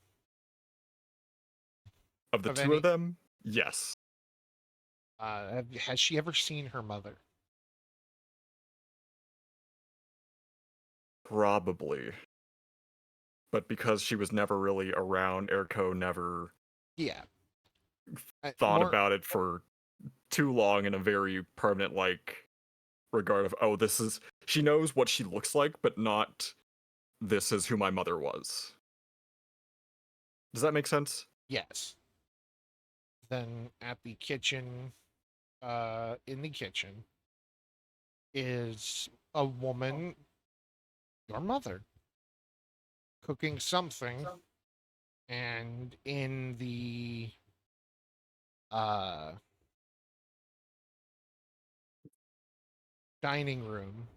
Of the of two any? of them, yes. Has she ever seen her mother? Probably. But because she was never really around, Erko never Yeah. thought More, about it for too long in a very permanent, like, regard of, oh, this is. She knows what she looks like, but not this is who my mother was. Does that make sense? yes. Then at the kitchen, in the kitchen, is a woman, your mother, cooking something, and in the uh dining room,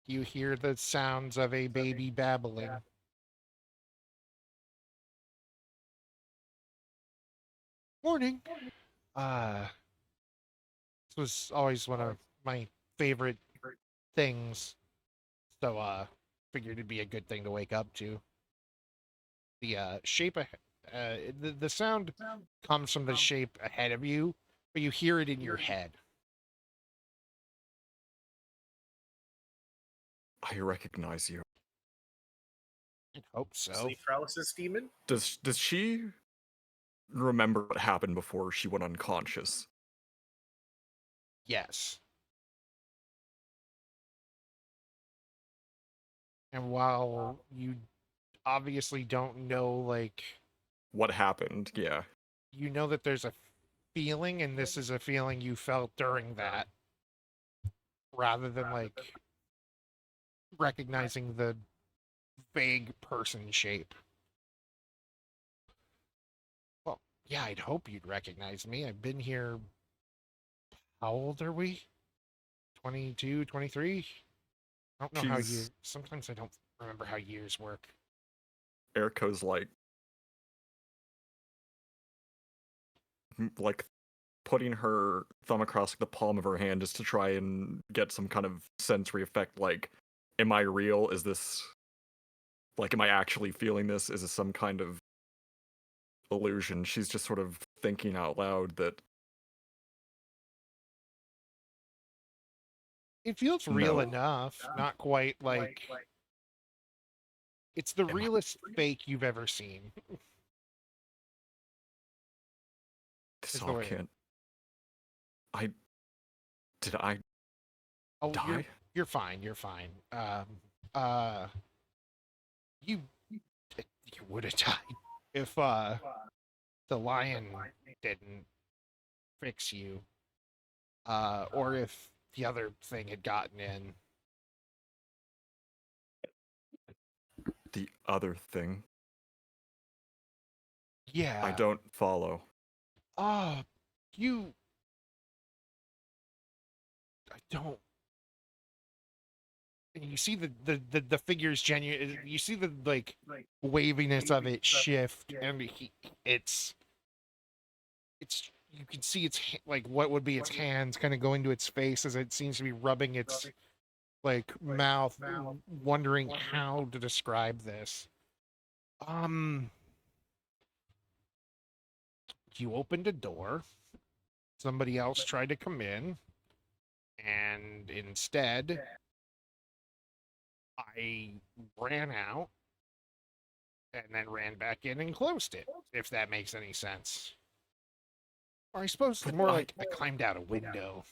you hear the sounds of a baby babbling. Morning. Uh, this was always one of my favorite things, so figured it'd be a good thing to wake up to. The shape of the sound comes from the shape ahead of you, but you hear it in your head. I recognize you. I hope so. Sleep paralysis demon. Does she remember what happened before she went unconscious. Yes. And while you obviously don't know, like, What happened? Yeah. you know that there's a feeling, and this is a feeling you felt during that, rather than, like, recognizing the vague person shape. Well, yeah, I'd hope you'd recognize me. I've been here. How old are we? 22, 23? I don't know how She's years. Sometimes I don't remember how years work. Eriko's like putting her thumb across the palm of her hand just to try and get some kind of sensory effect. Like, am I real? Is this like, am I actually feeling this? Is this some kind of illusion? She's just sort of thinking out loud that It feels real no, enough. Not quite like. It's the am I realest fake you've ever seen. this Is the all way. can't. I did I Oh, die? you're fine. You're fine. Uh, you you would have died if the lion didn't fix you, or if the other thing had gotten in. The other thing. I Yeah. don't follow. Uh, you. I don't. And you see the figures genuine. You see the like waviness of it shift, and it's you can see its like what would be its hands kind of going to its face as it seems to be rubbing its like mouth, wondering how to describe this. Um, you opened a door. Somebody else tried to come in, and instead, I ran out and then ran back in and closed it. If that makes any sense. Or I suppose But more like I climbed out a window.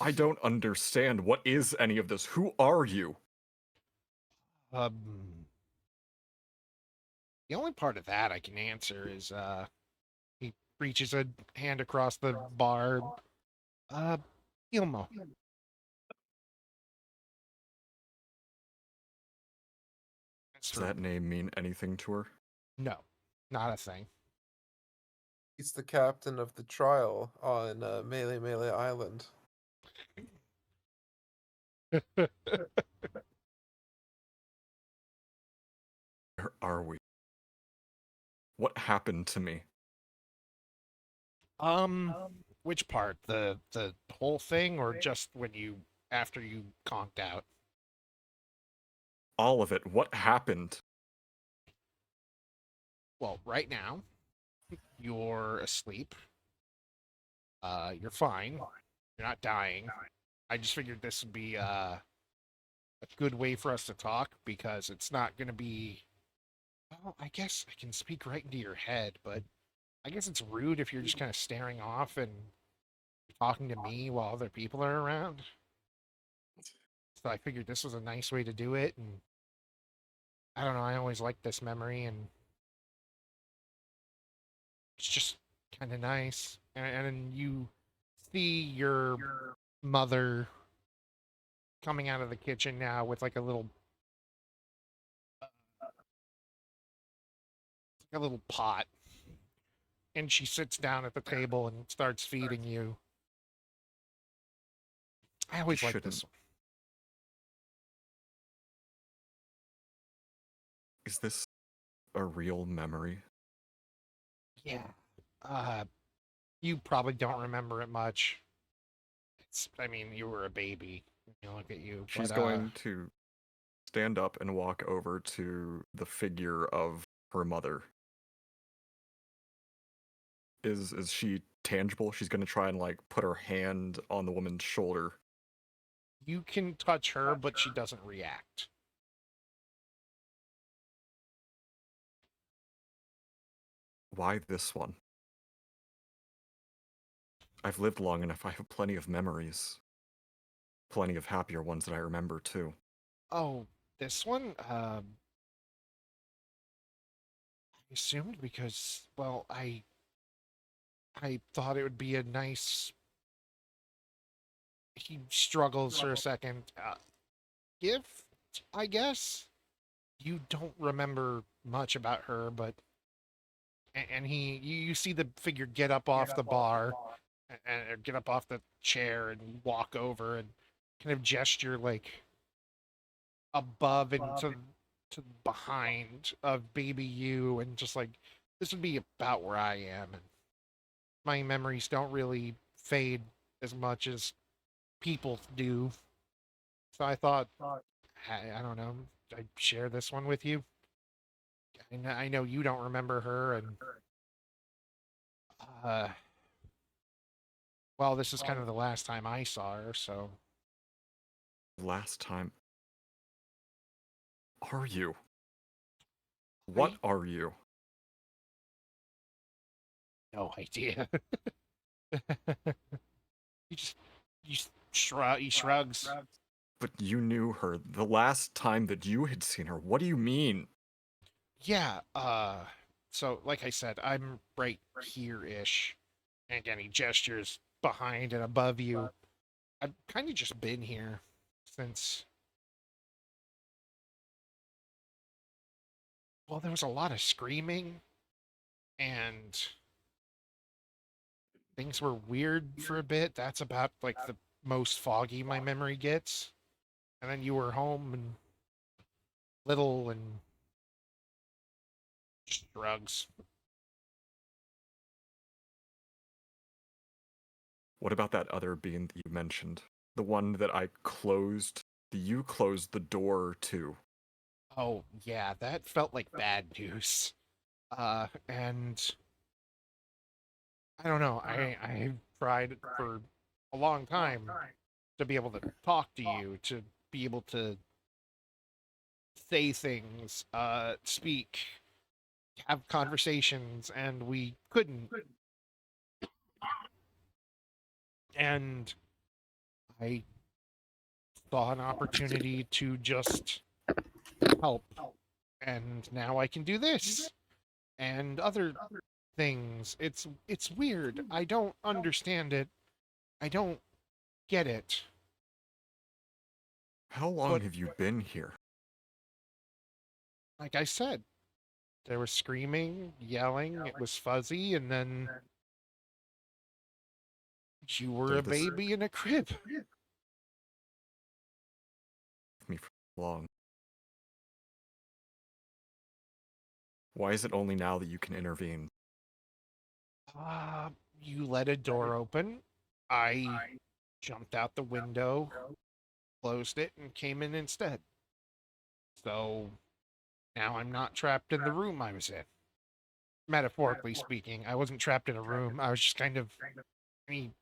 I don't understand. What is any of this? Who are you? Um, the only part of that I can answer is he reaches a hand across the bar. Uh, Ilmo. That's Does her. that name mean anything to her? No, not a thing. He's the captain of the trial on Melee Melee Island. Where are we? What happened to me? Which part? The whole thing, or just when you after you conked out? All of it. What happened? Well, right now you're asleep. You're fine. You're not dying. I just figured this would be a good way for us to talk because it's not going to be. Well, I guess I can speak right into your head, but I guess it's rude if you're just kind of staring off and talking to me while other people are around. So I figured this was a nice way to do it, and I don't know. I always liked this memory, and it's just kind of nice. And you see your mother coming out of the kitchen now with like a little pot, and she sits down at the table and starts feeding you. I You always like shouldn't. this. Is this a real memory? Yeah. Uh, you probably don't remember it much. I mean, you were a baby. You look at you, She's but going to stand up and walk over to the figure of her mother. Is she tangible? She's going to try and like put her hand on the woman's shoulder. you can touch her, but she doesn't react. Why this one? I've lived long enough. I have plenty of memories. Plenty of happier ones that I remember, too. Oh, this one? I assumed because, well, I thought it would be a nice. He struggles for a second. Gift, I guess. You don't remember much about her, but and you see the figure get up off the bar and get up off the chair and walk over and kind of gesture like above and to behind of baby you, and just like, this would be about where I am, and my memories don't really fade as much as people do. So I thought, I don't know, I'd share this one with you. I know you don't remember her, and uh, well, this is kind of the last time I saw her, so. Last time. Are you? What are you? No idea. he just he shrugs. But you knew her the last time that you had seen her. What do you mean? Yeah, so like I said, I'm right here-ish. And again, he gestures behind and above you. I've kind of just been here since, well, there was a lot of screaming and things were weird for a bit. That's about like the most foggy my memory gets. And then you were home and little and drugs. What about that other being that you mentioned? The one that I closed, you closed the door to. Oh, yeah, that felt like bad news. And I don't know. I tried for a long time to be able to talk to you, to be able to say things, speak, have conversations, and we couldn't. And I saw an opportunity to just help, and now I can do this and other things. It's weird. I don't understand it. I don't get it. How long But have you been here? like I said, there was screaming, yelling, it was fuzzy, and then you were So a this baby in a crib. with me for so long. Why is it only now that you can intervene? You let a door open. I jumped out the window, closed it, and came in instead. So now I'm not trapped in the room I was in. Metaphorically speaking, I wasn't trapped in a room. I was just kind of,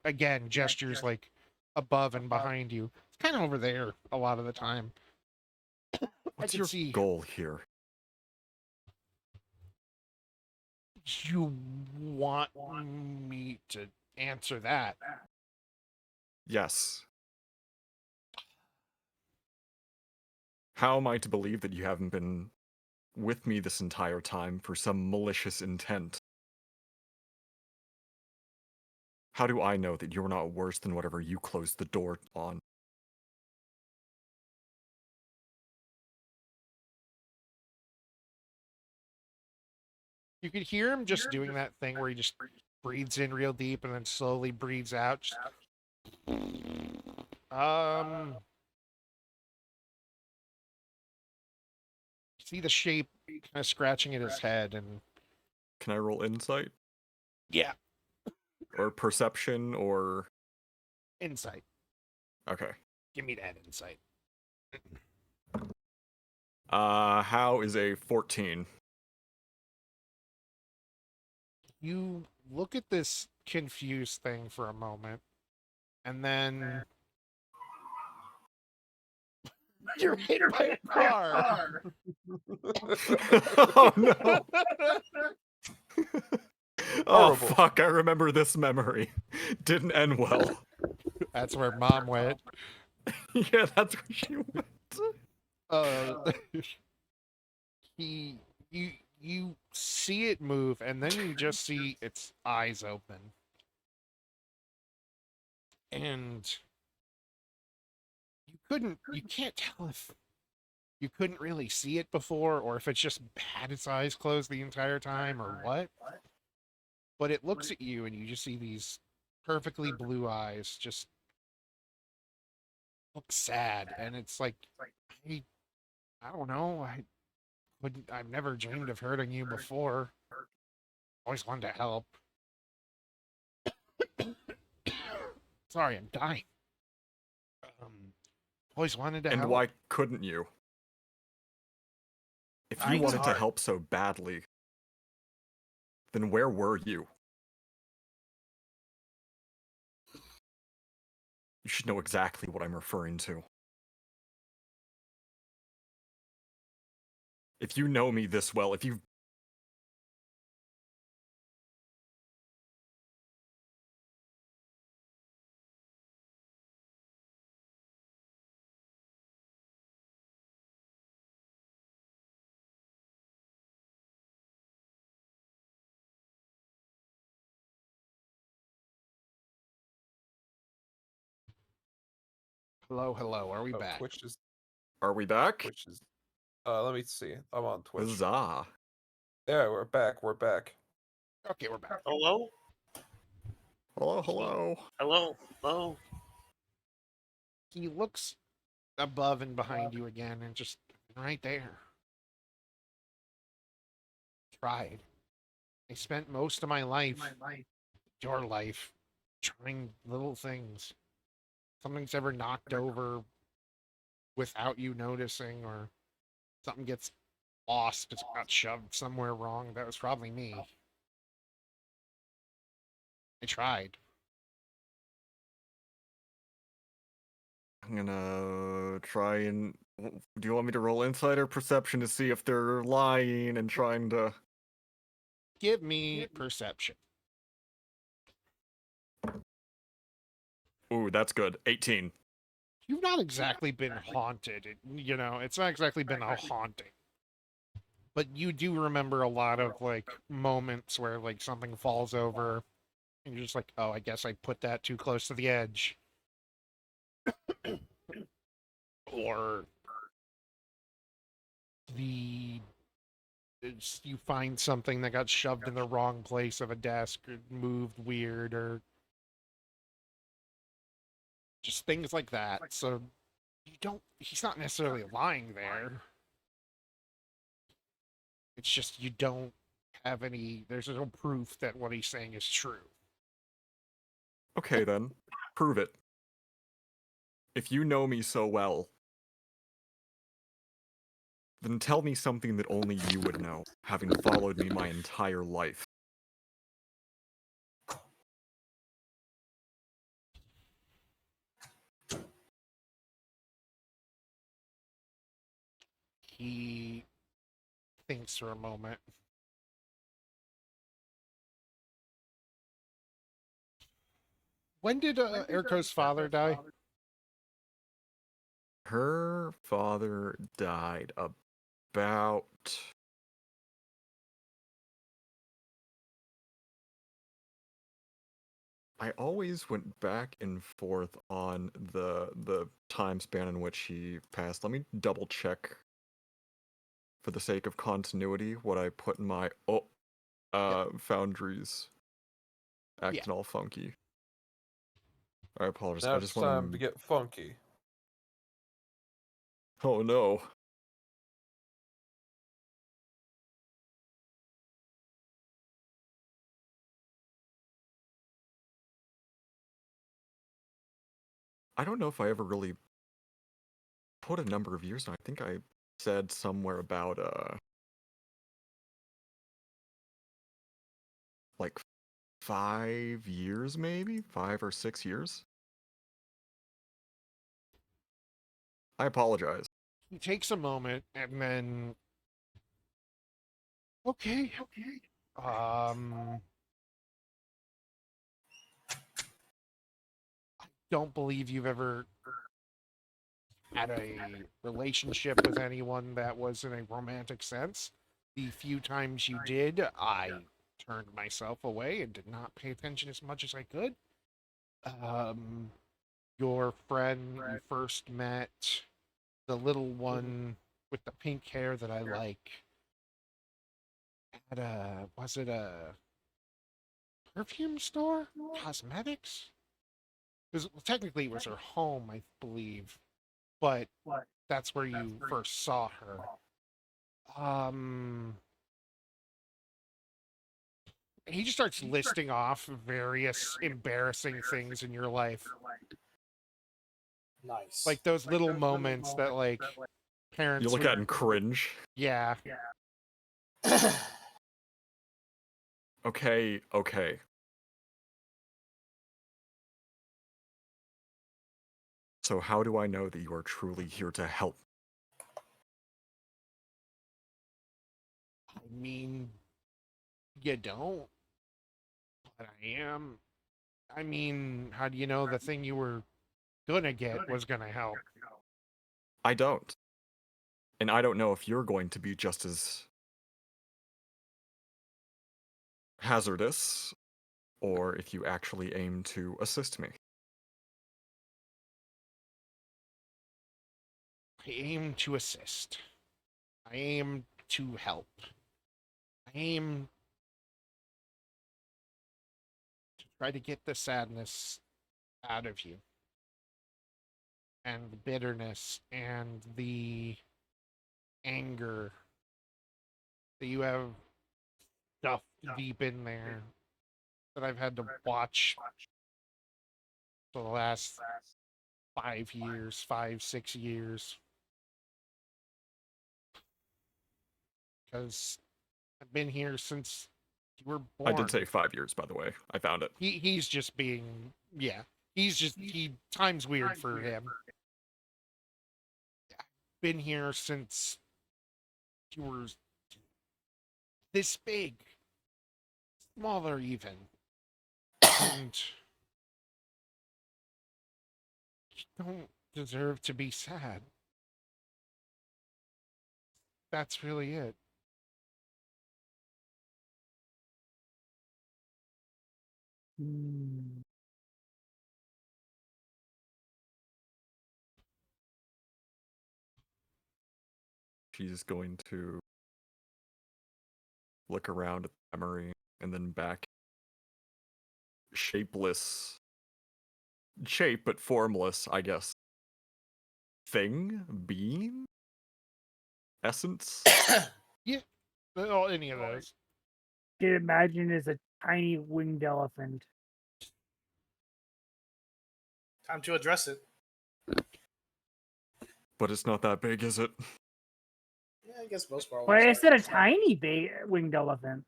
again, gestures like above and behind you. It's kind of over there a lot of the time. What's I your could see goal here? you want me to answer that. Yes. How am I to believe that you haven't been with me this entire time for some malicious intent? How do I know that you're not worse than whatever you closed the door on? You could hear him just doing that thing where he just breathes in real deep and then slowly breathes out. Just, see the shape kind of scratching at his head, and Can I roll insight? yeah, Or perception, or... insight. Okay. Give me that insight. How is a 14? You look at this confused thing for a moment, and then you're hit by a car. Oh no! Oh Horrible. fuck! I remember this memory. Didn't end well. That's where mom went. Yeah, that's where she went. Uh, he, you see it move, and then you just see its eyes open, and you can't tell if you couldn't really see it before, or if it's just had its eyes closed the entire time, or what. But it looks at you, and you just see these perfectly blue eyes, just look sad, and it's like, I, I don't know, I've never dreamed of hurting you before. Always wanted to help. Sorry, I'm dying. Always wanted to And help. why couldn't you? If you Dying's wanted to hard. help so badly, then where were you? You should know exactly what I'm referring to. If you know me this well, if you... Hello, hello. Are we back? Twitch is. Are we back? Twitch is. Let me see. I'm on Twitch. Huzzah. Yeah, we're back. We're back. Okay, we're back. Hello? Hello, hello. Hello? Hello? He looks above and behind you again, and just right there. Tried. I spent most of my life, your life, trying little things. Something's ever knocked over without you noticing, or something gets lost, it's got shoved somewhere wrong. That was probably me. I tried. I'm gonna try and... Do you want me to roll insight or perception to see if they're lying and trying to... Give me perception. Ooh, that's good. 18. You've not exactly been haunted. It's not exactly been a haunting. But you do remember a lot of, like, moments where, like, something falls over, and you're just like, oh, I guess I put that too close to the edge. Or you find something that got shoved in the wrong place of a desk, or moved weird, or just things like that. So he's not necessarily lying there. It's just you don't have there's no proof that what he's saying is true. Okay then, prove it. If you know me so well, then tell me something that only you would know, having followed me my entire life. He thinks for a moment. When did Eriko's father die? Her father died about... I always went back and forth on the time span in which he passed. Let me double check for the sake of continuity what I put in my Foundries acting all funky. I apologize. Now I it's just want time to get funky. Oh no. I don't know if I ever really put a number of years on. I think I said somewhere about like 5 years, maybe 5 or 6 years. I apologize. He takes a moment and then, okay. I don't believe you've ever had a relationship with anyone that was in a romantic sense. The few times you did, I turned myself away and did not pay attention as much as I could. Um, your friend you first met, the little one with the pink hair that I like, at was it a perfume store? Cosmetics? Because technically it was her home, I believe, but that's where you first saw her. Um, he just starts listing off various embarrassing things in your life, Nice. like those little moments that like You parents look would, at and cringe. yeah. Okay, okay. So how do I know that you are truly here to help? I mean, you don't, but I am. I mean, how do you know the thing you were gonna get was gonna help? I don't. And I don't know if you're going to be just as hazardous or if you actually aim to assist me. I aim to assist. I aim to help. I aim to try to get the sadness out of you, and the bitterness, and the anger that you have stuffed deep in there that I've had to watch for the last 5 years, 6 years. Because I've been here since you were I born. did say 5 years, by the way. I found it. He's just being, yeah. Time's weird for him. Been here since you were this big, smaller even, and you don't deserve to be sad. That's really it. Hmm. She's going to look around at the memory and then back. Shapeless. Shape, but formless, I guess. Thing? Being? Essence? Yeah, well, any of those. You can imagine as a tiny winged elephant. Time to address it. But it's not that big, is it? Yeah, I guess most Well, I Korlands said are. a tiny winged elephant.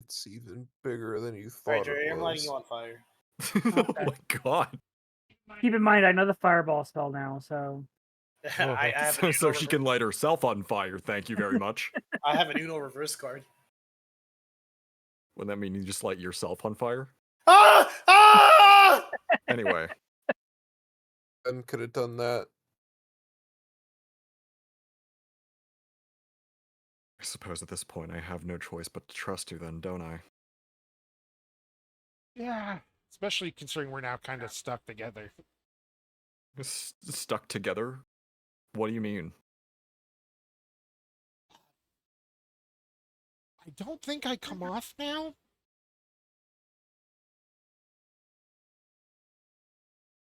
It's even bigger than you All right, thought Jerry, it I'm lighting was. you on fire. Oh Okay. my god. Keep in mind, I know the fireball spell now, so I have an So Uno she reverse. can light herself on fire, thank you very much. I have an Uno reverse card. Wouldn't that mean you just light yourself on fire? Ah! Ah! Anyway, Ben could have done that. I suppose at this point I have no choice but to trust you then, don't I? Yeah, especially considering we're now kind of stuck together. Stuck together? What do you mean? I don't think I come off now.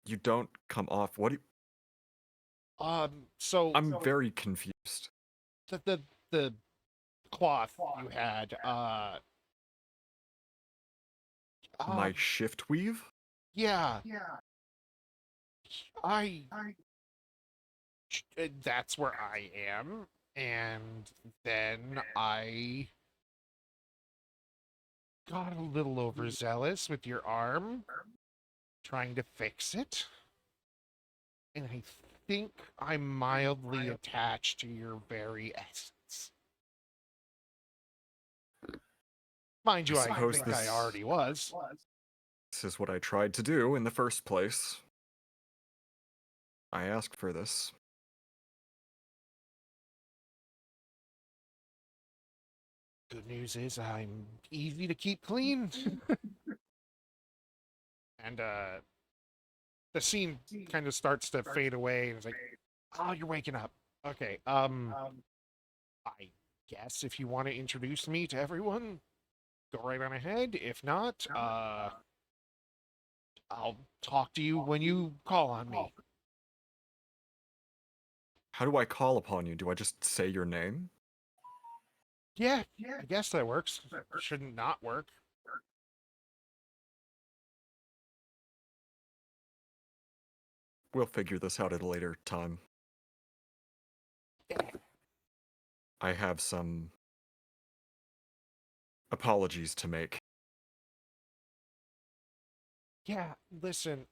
You don't come off. What do you... So I'm very confused. the cloth you had, My shift weave? yeah, I that's where I am, and then I got a little overzealous with your arm, trying to fix it, and I think I'm mildly attached to your very essence. Mind you, I suppose think I this- already was. This is what I tried to do in the first place. I asked for this. Good news is I'm easy to keep clean. And the scene kind of starts to fade away, and it's like, oh, you're waking up. Okay, I guess if you want to introduce me to everyone, go right on ahead. If not, I'll talk to you when you call on me. How do I call upon you? Do I just say your name? Yeah, I guess that works. Shouldn't not work. We'll figure this out at a later time. I have some apologies to make. Yeah, listen,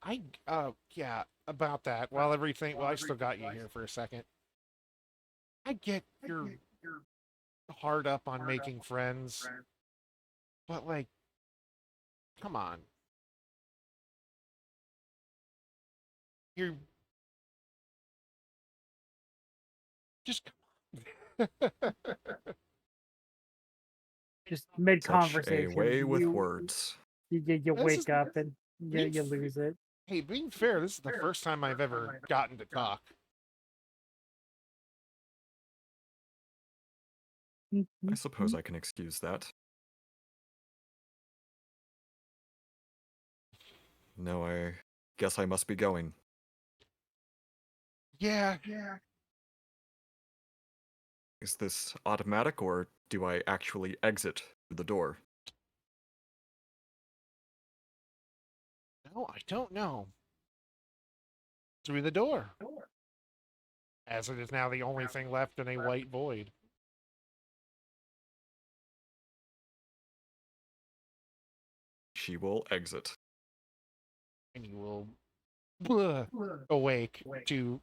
yeah, about that. Well, I still got you here for a second. I get you're hard up on making friends, but like, come on. You're just come on. Just mid Such a conversation, way with words. you This wake is- up and you being lose it. Hey, being fair, this is the first time I've ever gotten to talk. I suppose I can excuse that. No, I guess I must be going. Yeah, Is this automatic, or do I actually exit through the door? no, I don't know. Through the door. As it is now the only thing left in a white void. She will exit. And you will awake to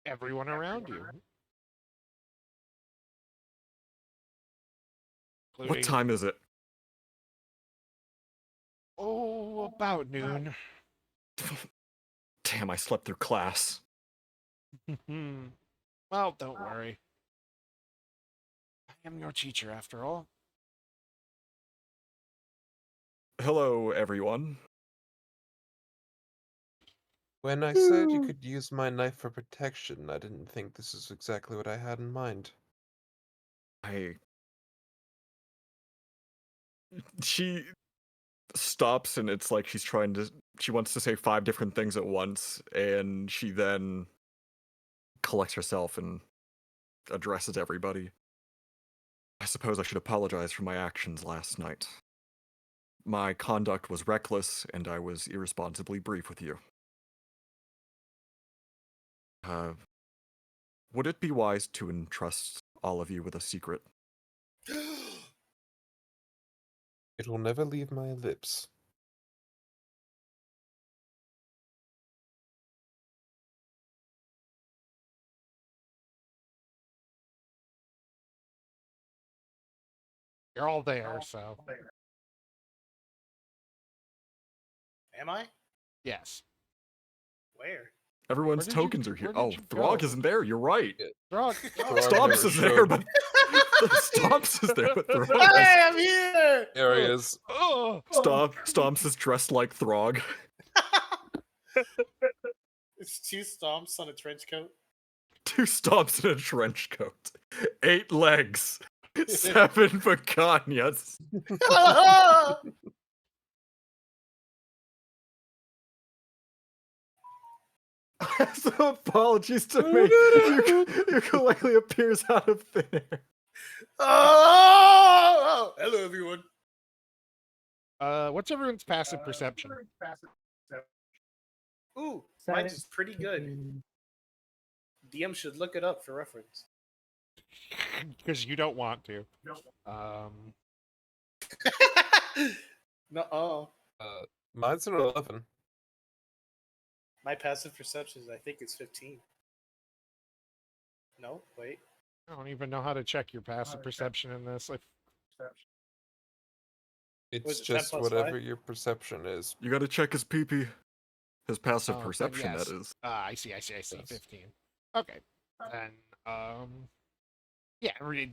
everyone around you. What Including, time is it? oh, about noon. Damn, I slept through class. Well, don't worry. I am your teacher after all. Hello, everyone. When I said you could use my knife for protection, I didn't think this is exactly what I had in mind. She stops, and it's like she wants to say 5 different things at once, and she then collects herself and addresses everybody. I suppose I should apologize for my actions last night. My conduct was reckless, and I was irresponsibly brief with you. Would it be wise to entrust all of you with a secret? It will never leave my lips. You're all there, so Am I? yes. Where? Everyone's Where did you- tokens are here. where did Oh, you Throg go? isn't there. You're right. Throg, Throg Stomps never is there, showed. but Stomps is there, but Throg Hey, is. I'm here! There he is. oh, Stomps is dressed like Throg. It's 2 stomps on a trench coat. 2 stomps in a trench coat. 8 legs. 7 picanhas. So apologies to me. Ukulele appears out of thin air. Oh! Hello, everyone. what's everyone's passive perception? Ooh, mine's is pretty good. 17. DM should look it up for reference. Because you don't want to. No, oh. Mine's an 11. My passive perception, I think, is 15. No, wait. I don't even know how to check your passive perception in this. Like, It's it 10 just plus whatever 5? your perception is. You gotta check his pee-pee. His passive Oh, then perception, yes. that is. I see. Yes. 15. Okay. Then, yeah,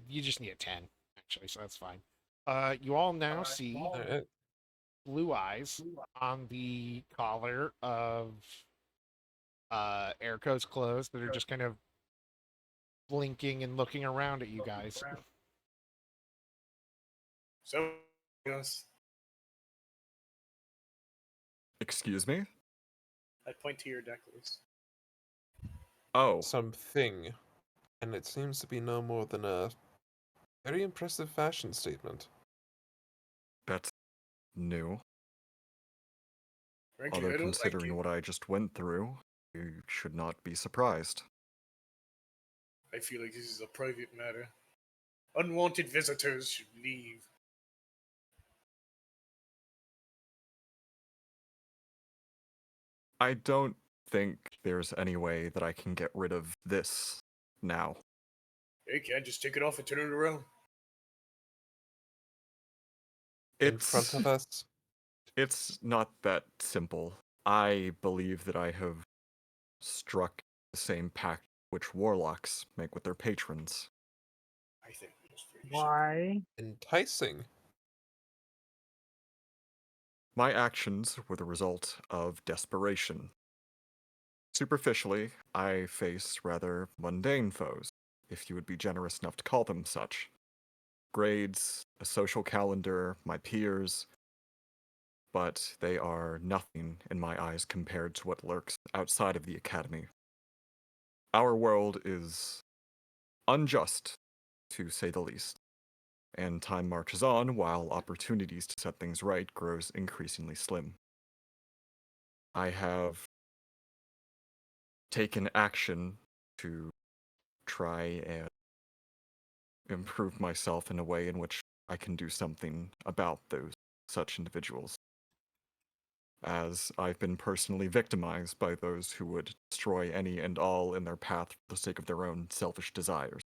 you just need a 10, actually, so that's fine. You all now see Alright. blue eyes on the collar of Airco's clothes that are just kind of blinking and looking around at you guys. So, yes. Excuse me? I point to your necklace. Oh, Something. And it seems to be no more than a very impressive fashion statement. that's new. Frankly, Although I don't like considering it. what I just went through, you should not be surprised. I feel like this is a private matter. Unwanted visitors should leave. I don't think there's any way that I can get rid of this now. Hey, can't just take it off and turn it around. In front of us? It's not that simple. I believe that I have struck the same pact which warlocks make with their patrons. I think it's pretty Why? Enticing. My actions were the result of desperation. Superficially, I face rather mundane foes, if you would be generous enough to call them such. Grades, a social calendar, my peers, but they are nothing in my eyes compared to what lurks outside of the academy. Our world is unjust, to say the least, and time marches on while opportunities to set things right grows increasingly slim. I have taken action to try and improve myself in a way in which I can do something about those such individuals, as I've been personally victimized by those who would destroy any and all in their path for the sake of their own selfish desires.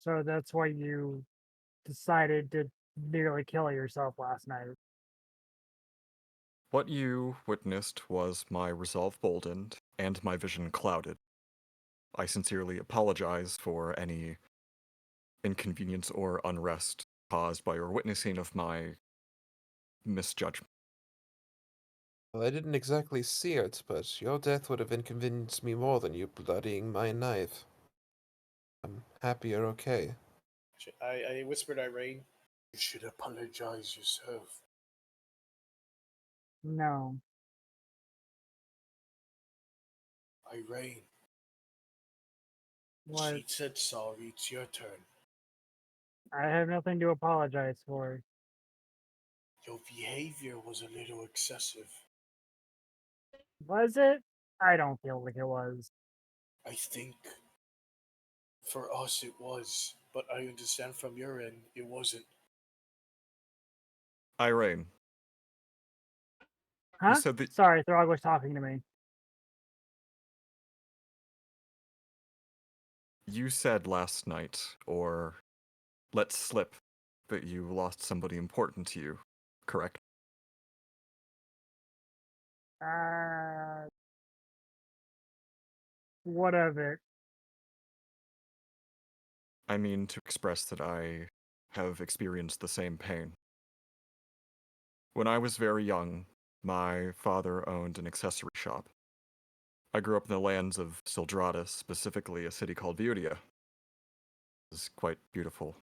So that's why you decided to nearly kill yourself last night. What you witnessed was my resolve boldened and my vision clouded. I sincerely apologize for any inconvenience or unrest caused by your witnessing of my misjudgment. Well, I didn't exactly see it, but your death would have inconvenienced me more than you bloodying my knife. I'm happy you're okay. I whispered Irene. You should apologize yourself. No. Irene. What? She said sorry. It's your turn. I have nothing to apologize for. Your behavior was a little excessive. Was it? I don't feel like it was. I think for us it was, but I understand from your end it wasn't. Irene, you Huh? said that Sorry, Throg was talking to me. you said last night, or let slip, that you lost somebody important to you, correct? Uh, what of it? I mean to express that I have experienced the same pain. When I was very young, my father owned an accessory shop. I grew up in the lands of Sildrada, specifically a city called Vudia. It was quite beautiful.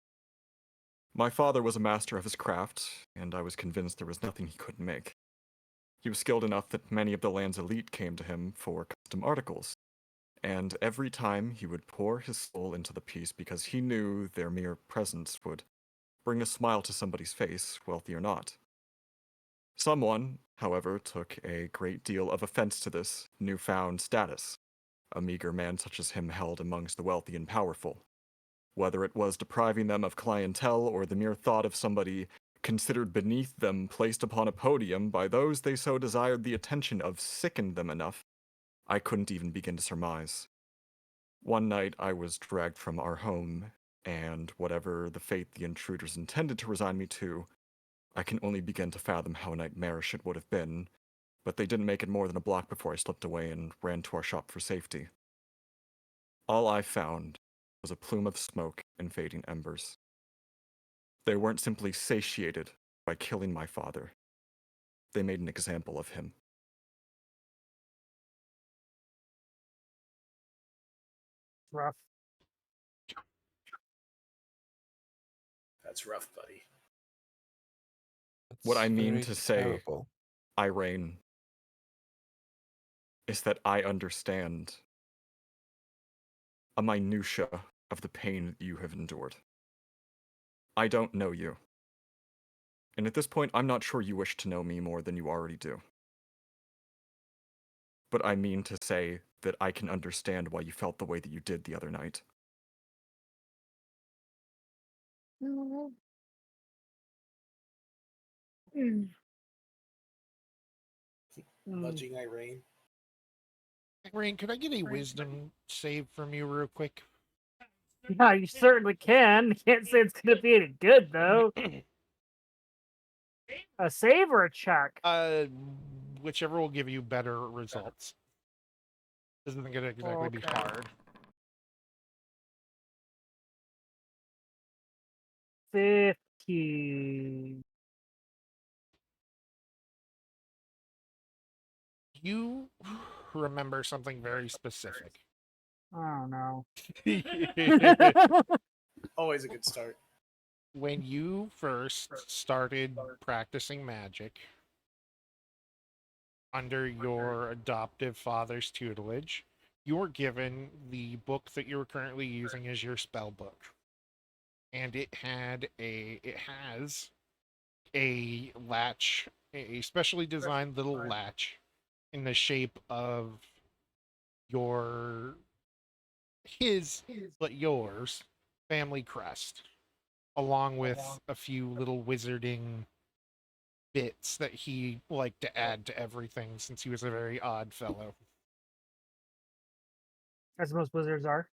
My father was a master of his craft, and I was convinced there was nothing he couldn't make. He was skilled enough that many of the land's elite came to him for custom articles, and every time he would pour his soul into the piece because he knew their mere presence would bring a smile to somebody's face, wealthy or not. Someone, however, took a great deal of offense to this newfound status a meager man such as him held amongst the wealthy and powerful. Whether it was depriving them of clientele or the mere thought of somebody considered beneath them placed upon a podium by those they so desired the attention of sickened them enough, I couldn't even begin to surmise. One night I was dragged from our home, and whatever the fate the intruders intended to resign me to, I can only begin to fathom how nightmarish it would have been, but they didn't make it more than a block before I slipped away and ran to our shop for safety. All I found was a plume of smoke and fading embers. They weren't simply satiated by killing my father. They made an example of him. Rough. That's rough, buddy. What I That's mean very to say, terrible. Irene, is that I understand a minutia of the pain you have endured. I don't know you. And at this point, I'm not sure you wish to know me more than you already do. But I mean to say that I can understand why you felt the way that you did the other night. Mm. Nudging Irene. Rain, could I get a wisdom save from you real quick? Yeah, you certainly can. Can't say it's gonna be any good though. A save or a check? Whichever will give you better results. This isn't gonna exactly be Okay. hard. 50. You remember something very specific. Oh no. Always a good start. When you first started practicing magic under your adoptive father's tutelage, you were given the book that you are currently using as your spell book. And it has a latch, a specially designed little latch in the shape of your but yours family crest, along with a few little wizarding bits that he liked to add to everything since he was a very odd fellow. As most wizards are.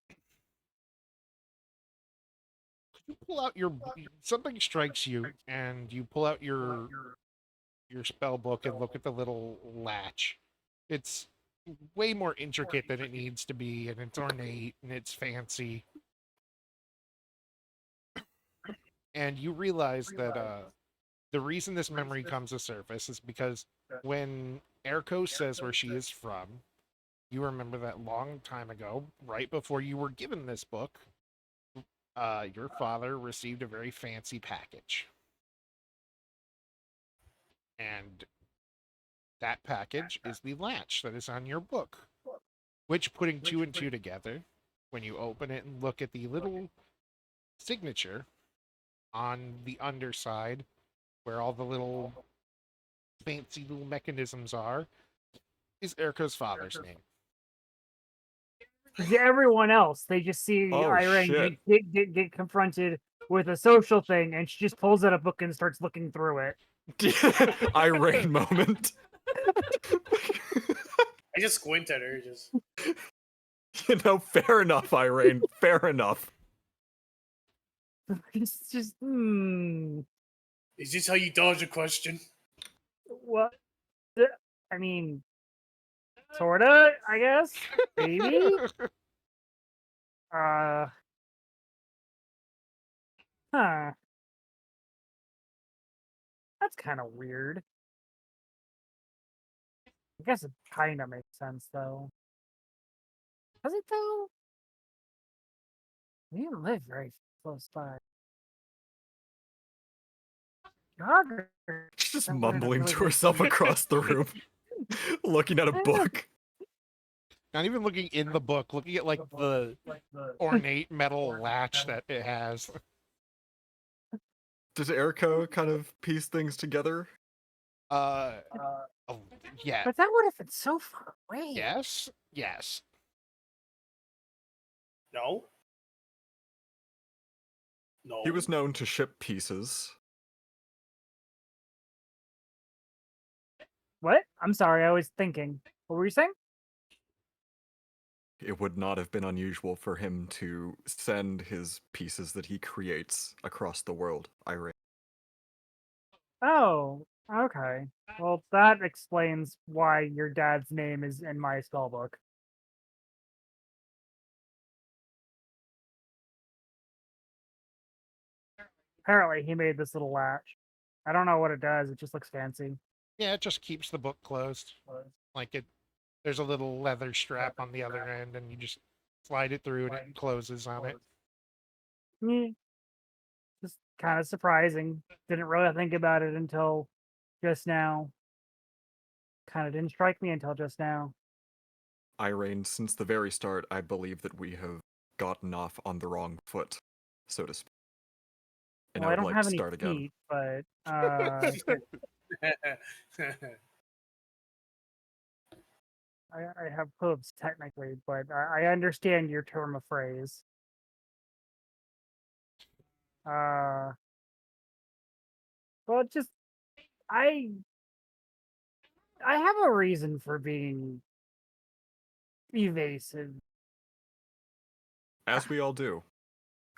You pull out your something strikes you and you pull out your spell book and look at the little latch. It's way more intricate than it needs to be, and it's ornate and it's fancy. And you realize that the reason this memory comes to surface is because when Erko says where she is from, you remember that long time ago, right before you were given this book, your father received a very fancy package. And that package is the latch that is on your book. Which, putting two and two together, when you open it and look at the little signature on the underside, where all the little fancy little mechanisms are, is Eriko's father's name. To everyone else, they just see Oh, Irene shit. get confronted with a social thing, and she just pulls out a book and starts looking through it. Irene moment. I just squint at her. Just Fair enough, Irene. Fair enough. It's just, is this how you dodge a question? what? I mean, sorta, I guess. Maybe. Huh. That's kind of weird. I guess it kind of makes sense, though. Does it, though? We didn't live very close by. Geography. She's just That wouldn't have mumbling really to been- herself across the room, looking at a book. Not even looking in the book, looking at like the ornate metal latch that it has. Does Eriko kind of piece things together? Oh, yeah. But that would have been so far away. Yes. Yes. No. No. He was known to ship pieces. What? I'm sorry, I was thinking. What were you saying? it would not have been unusual for him to send his pieces that he creates across the world, Irene. Oh, okay. Well, that explains why your dad's name is in my spellbook. Apparently, he made this little latch. I don't know what it does. It just looks fancy. Yeah, it just keeps the book closed. Like it, there's a little leather strap on the other end, and you just slide it through, and it closes on it. Hmm. Just kind of surprising. Didn't really think about it until just now. Kind of didn't strike me until just now. Irene, since the very start, I believe that we have gotten off on the wrong foot, so to speak. And Well, I I would don't like have to any start again. feet, but I have hooves technically, but I understand your term of phrase. Well, just I I have a reason for being evasive. As we all do.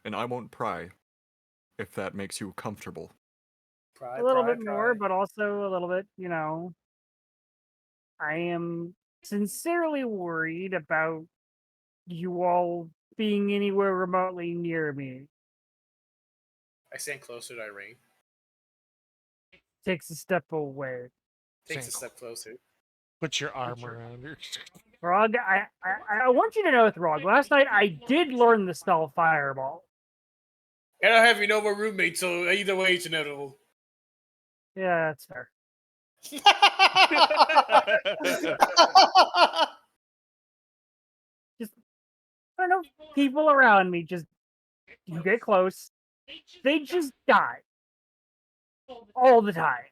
And I won't pry, if that makes you comfortable. Pry, A little pry, bit more, pry. but also a little bit, I am sincerely worried about you all being anywhere remotely near me. I stand closer to Irene. Takes a step away. Takes a Stand step closer. Put your arm around her. Throg, I want you to know, Throg, last night I did learn the spell Fireball. And I have you no more roommates, so either way it's inevitable. Yeah, that's fair. Just, I don't know, people around me just, you get close, they just die. All the time.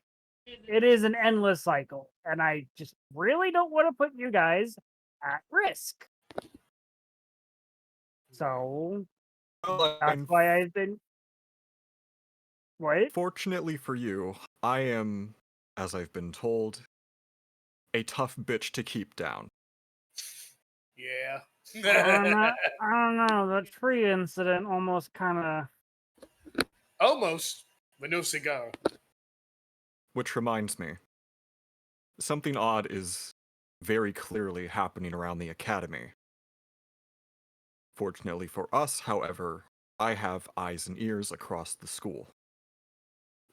It is an endless cycle, and I just really don't want to put you guys at risk. So that's why I've been. What? Fortunately for you, I am, as I've been told, a tough bitch to keep down. Yeah. I don't know. The tree incident almost kind of. Almost, but no cigar. Which reminds me, something odd is very clearly happening around the academy. Fortunately for us, however, I have eyes and ears across the school.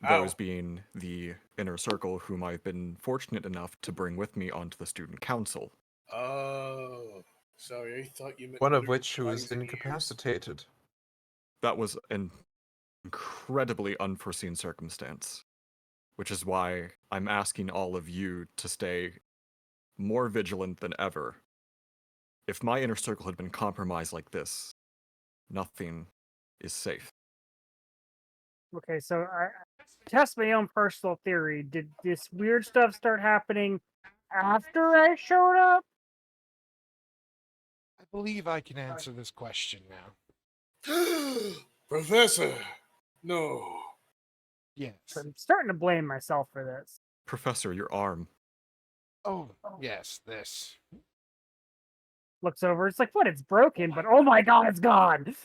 Those Ow. being the inner circle whom I've been fortunate enough to bring with me onto the student council. Oh, sorry. I thought you meant One of literal which who is eyes and ears. incapacitated. That was an incredibly unforeseen circumstance, which is why I'm asking all of you to stay more vigilant than ever. If my inner circle had been compromised like this, nothing is safe. Okay, so I test my own personal theory. Did this weird stuff start happening after I showed up? I believe I can answer this question now. Professor, no. Yes. I'm starting to blame myself for this. Professor, your arm. Oh, yes, this. Looks over, it's like, what? It's broken, but oh my god, it's gone.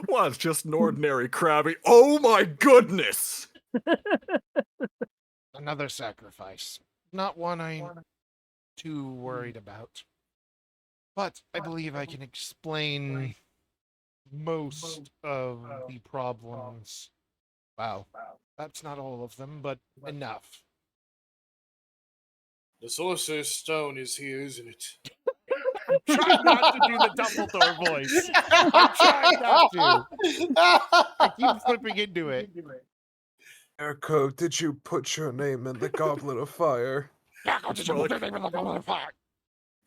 Well, it's just an ordinary crabby. Oh my goodness! Another sacrifice. Not one I'm too worried about. But I believe I can explain most of the problems. Wow. That's not all of them, but enough. The Sorcerer's Stone is here, isn't it? Try not to do the Dumbledore voice. I'm trying not to. I keep slipping into it. Erko, did you put your name in the Goblet of Fire?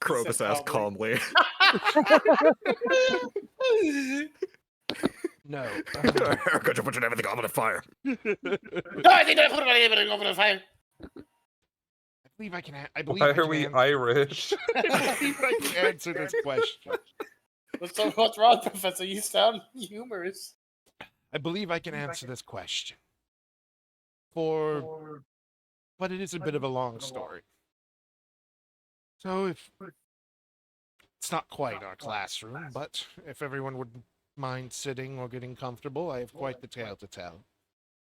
Krobus asked calmly. No. Could you put your name in the Goblet of Fire? I think I put my name in the fire. I believe I can. I believe Why I can are we Irish? I believe I can answer this question. What's wrong, Professor? You sound humorous. I believe I can answer this question. But it is a bit of a long story. So if It's not quite our classroom, but if everyone would mind sitting or getting comfortable, I have quite the tale to tell.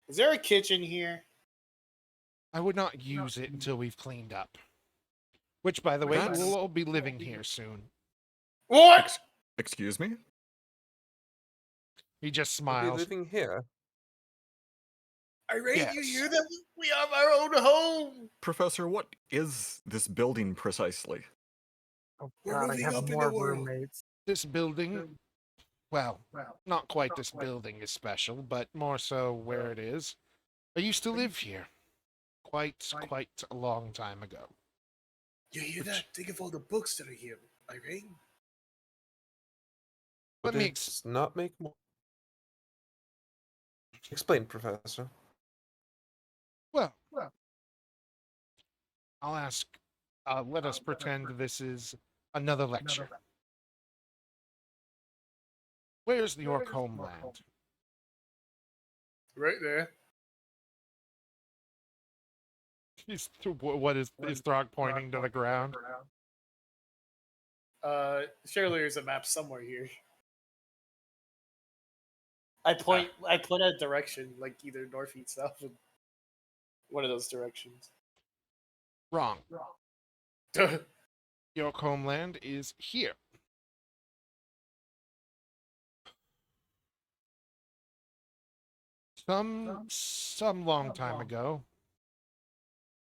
Is there a kitchen here? I would not use it until we've cleaned up. Which, by the way, That's- we'll all be living here soon. What? Excuse me? He just We'll be smiles. living here. Irene, you Yes. hear that? We have our own home. Professor, what is this building precisely? Oh We're god, I moving have up in more the world. roommates. This building, well, not quite this building is special, but more so where it is. I used to live here quite a long time ago. You hear that? Think of all the books that are here, Irene. Let Would me it not make more... Explain, Professor. Well, I'll ask. Let us pretend this is another lecture. Where's the York homeland? Right there. What is Throg pointing to the ground? Surely there's a map somewhere here. I point a direction, like either north, east, south, and one of those directions. Wrong. York homeland is here. Some long time ago,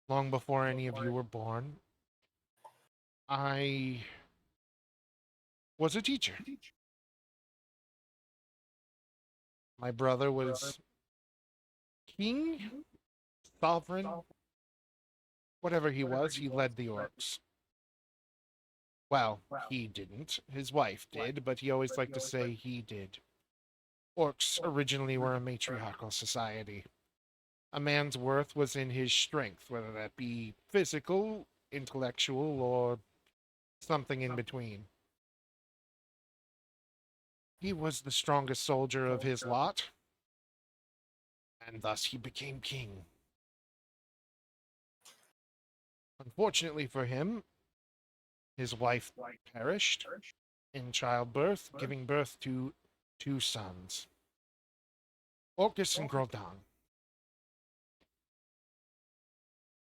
long before any of you were born, I was a teacher. My brother was king, sovereign, whatever he was, he led the orcs. Well, he didn't. His wife did, but he always liked to say he did. Orcs originally were a matriarchal society. A man's worth was in his strength, whether that be physical, intellectual, or something in between. He was the strongest soldier of his lot, and thus he became king. Unfortunately for him, his wife perished in childbirth, giving birth to 2 sons, Orcus and Grodon.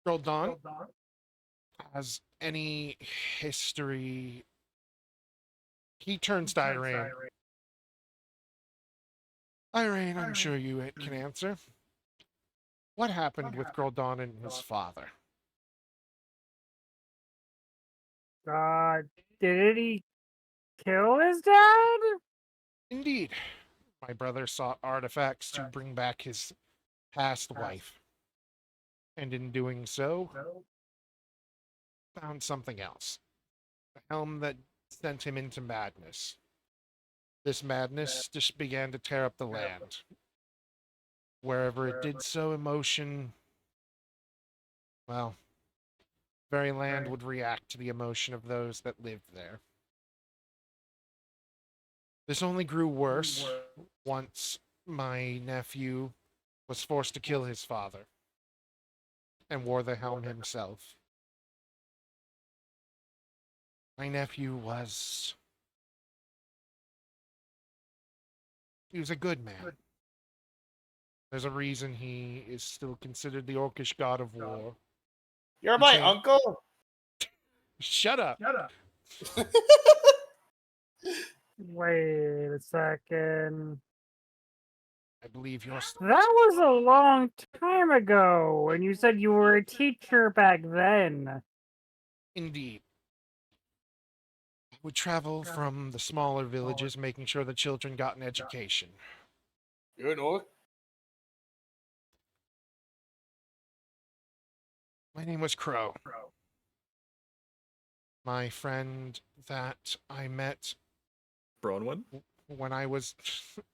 Grodon, has any history, he turns to Irene. Irene, I'm sure you can answer. What happened with Grodon and his father? Did he kill his dad? Indeed. My brother sought artifacts to bring back his past wife. And in doing so, found something else. A helm that sent him into madness. This madness just began to tear up the land. Wherever it did so, emotion, well, very land would react to the emotion of those that lived there. This only grew worse once my nephew was forced to kill his father and wore the helm himself. My nephew was... he was a good man. There's a reason he is still considered the Orcish god of war. You're He my changed- uncle. Shut up! Wait a second. I believe you're... That was a long time ago, and you said you were a teacher back then. Indeed. I would travel from the smaller villages, making sure the children got an education. You're an orc. My name was Crow. My friend that I met Bronwyn? when I was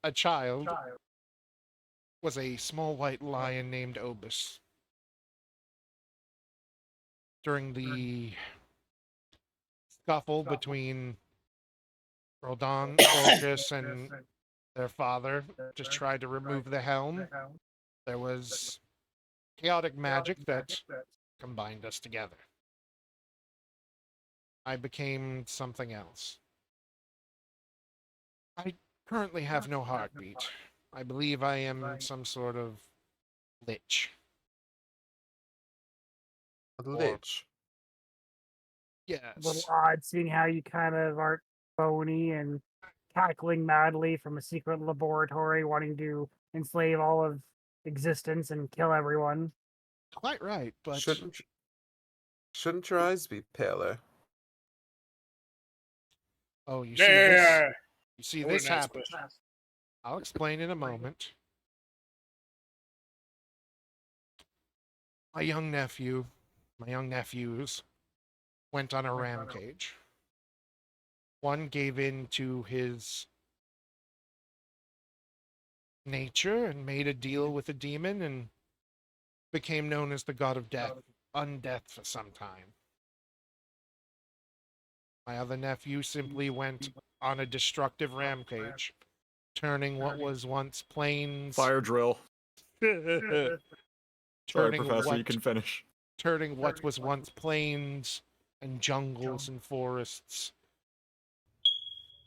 a child was a small white lion named Obus. During the scuffle between Rodon, Orcus, and their father, just tried to remove the helm, there was chaotic magic that combined us together. I became something else. I currently have no heartbeat. I believe I am some sort of lich. A Or, lich. A little yes. odd seeing how you kind of are bony and cackling madly from a secret laboratory wanting to enslave all of existence and kill everyone. Quite right, but Shouldn't your eyes be paler? oh, you see this? Yeah. You see I this wouldn't ask happen. questions. I'll explain in a moment. My young nephew, my young nephews went on a rampage. One gave in to his nature and made a deal with a demon and became known as the god of death, undeath for some time. My other nephew simply went on a destructive rampage, turning what was once plains, Fire drill. Sorry, turning Professor, you what can finish. turning what was once plains and jungles and forests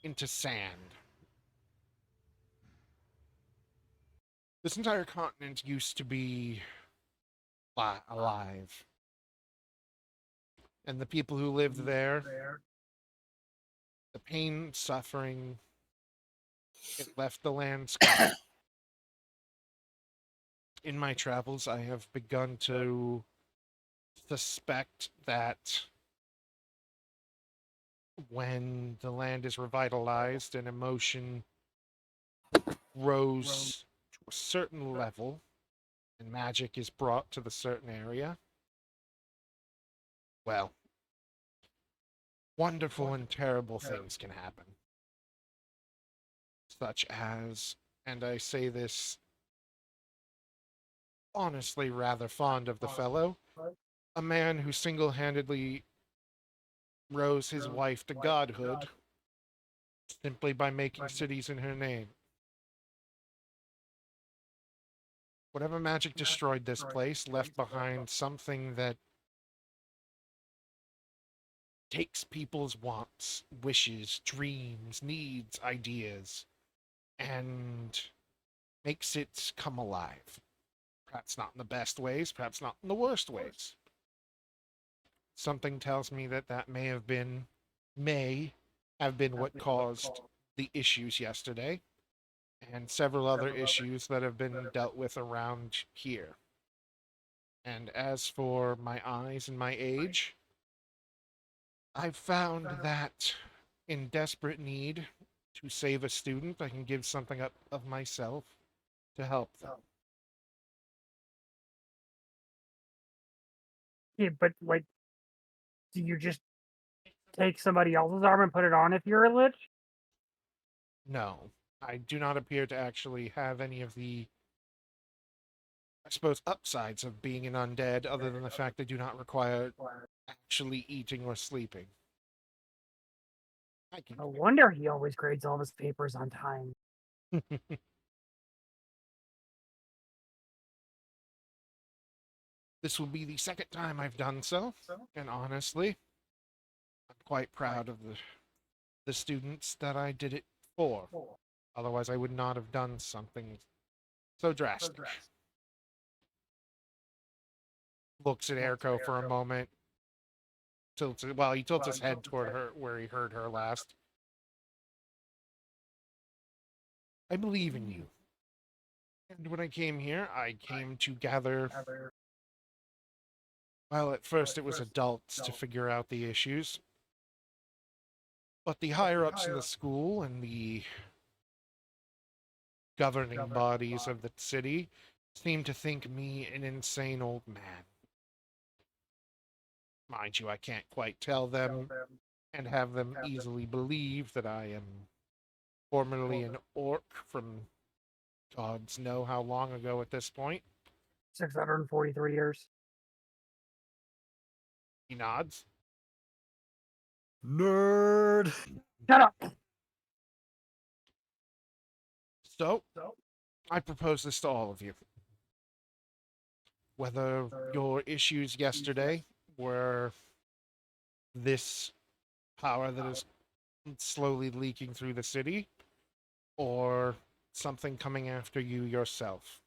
into sand. This entire continent used to be alive, and the people who lived there, the pain, suffering, it left the land scarred. In my travels, I have begun to suspect that when the land is revitalized and emotion rose to a certain level and magic is brought to the certain area, well, wonderful and terrible things can happen. Such as, and I say this honestly rather fond of the fellow, a man who single handedly rose his wife to godhood simply by making cities in her name. Whatever magic destroyed this place left behind something that takes people's wants, wishes, dreams, needs, ideas, and makes it come alive. Perhaps not in the best ways, perhaps not in the worst ways. Something tells me that that may have been what caused the issues yesterday, and several other issues that have been dealt with around here. And as for my eyes and my age, I've found that in desperate need to save a student, I can give something up of myself to help them. Yeah, but like, do you just take somebody else's arm and put it on if you're a lich? No, I do not appear to actually have any of the, I suppose, upsides of being an undead, other than the fact they do not require actually eating or sleeping. I can. No wonder he always grades all his papers on time. This will be the second time I've done so, and honestly, I'm quite proud of the students that I did it for. Otherwise, I would not have done something so drastic. Looks at Eriko for a moment. He tilts his head toward her where he heard her last. I believe in you. And when I came here, I came to gather. Well, at first it was adults to figure out the issues. But the higher ups in the school and the governing bodies of the city seem to think me an insane old man. Mind you, I can't quite tell them and have them easily believe that I am formerly an orc from gods know how long ago at this point. 643 years. He nods. Nerd. Shut up! So, I propose this to all of you. Whether your issues yesterday were this power that is slowly leaking through the city, or something coming after you yourself.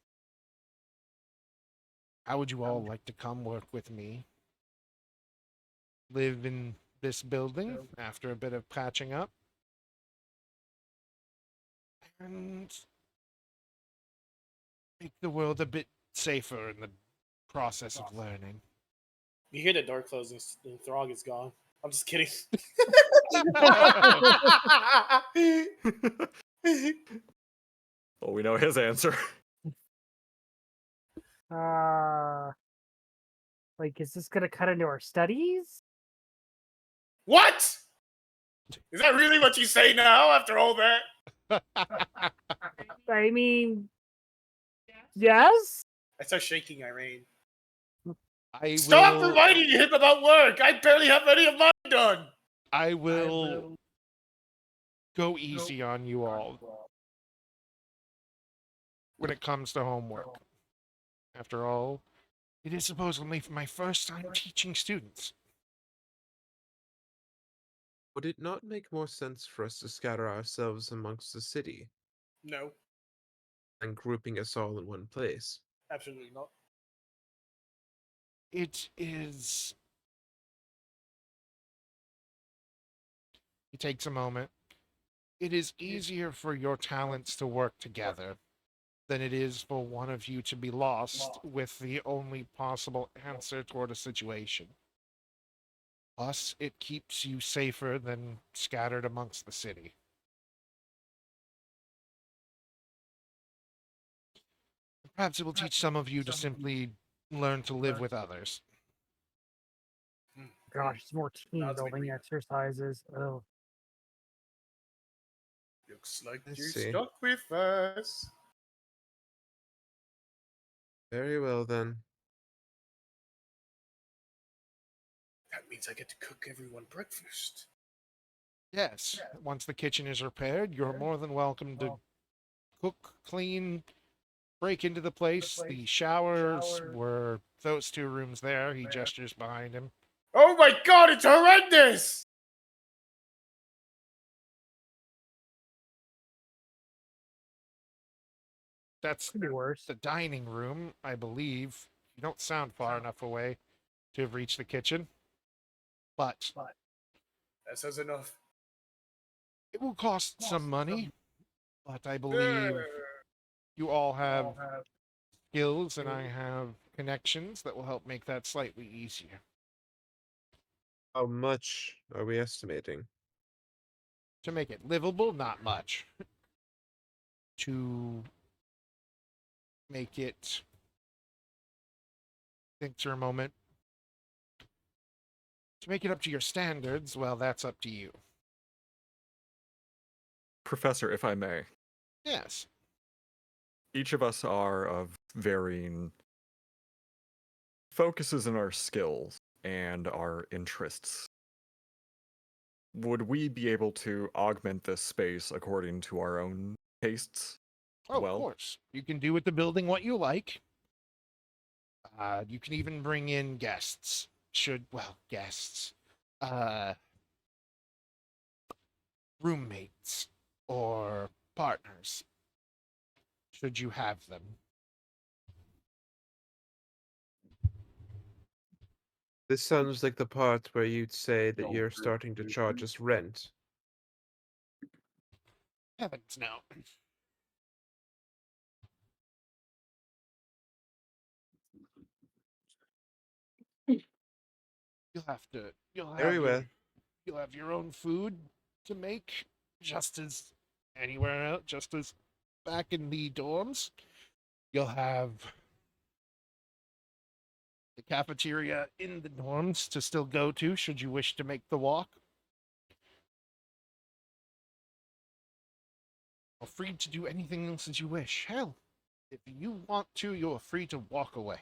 How would you all like to come work with me? Live in this building after a bit of patching up? And make the world a bit safer in the process of learning. You hear the door close and Throg is gone. I'm just kidding. Well, we know his answer. Like, is this gonna cut into our studies? What? Is that really what you say now after all that? I mean, yes. I start shaking Irene. I Stop will. reminding him about work. I barely have any of mine done. I will go easy on you all when it comes to homework. After all, it is supposedly my first time teaching students. Would it not make more sense for us to scatter ourselves amongst the city No, than grouping us all in one place? absolutely not. It is. He takes a moment. It is easier for your talents to work together than it is for one of you to be lost with the only possible answer toward a situation. Plus, it keeps you safer than scattered amongst the city. Perhaps it will teach some of you to simply learn to live with others. Gosh, it's more team Nods building agree. exercises. Oh, Looks like I you're see. stuck with us. Very well then. That means I get to cook everyone breakfast. Yes, once the kitchen is repaired, you're more than welcome to cook, clean, break into the place. The showers were those two rooms there. He gestures behind him. Oh my god, it's horrendous! That's could be worse. the dining room, I believe. You don't sound far enough away to have reached the kitchen, but That says enough. it will cost some money. But I believe you all have skills and I have connections that will help make that slightly easier. How much are we estimating? To make it livable, not much. To make it, think for a moment, to make it up to your standards, well, that's up to you. Professor, if I may, Yes. each of us are of varying focuses in our skills and our interests. Would we be able to augment this space according to our own tastes? Oh, Well, of course. You can do with the building what you like. You can even bring in guests. Guests. Uh, Roommates or partners, should you have them. This sounds like the part where you'd say that you're starting to charge us rent. Heavens no. You'll Very have well. your own food to make, just as anywhere else, just as back in the dorms. You'll have the cafeteria in the dorms to still go to should you wish to make the walk. You're free to do anything else as you wish. Hell, if you want to, you're free to walk away.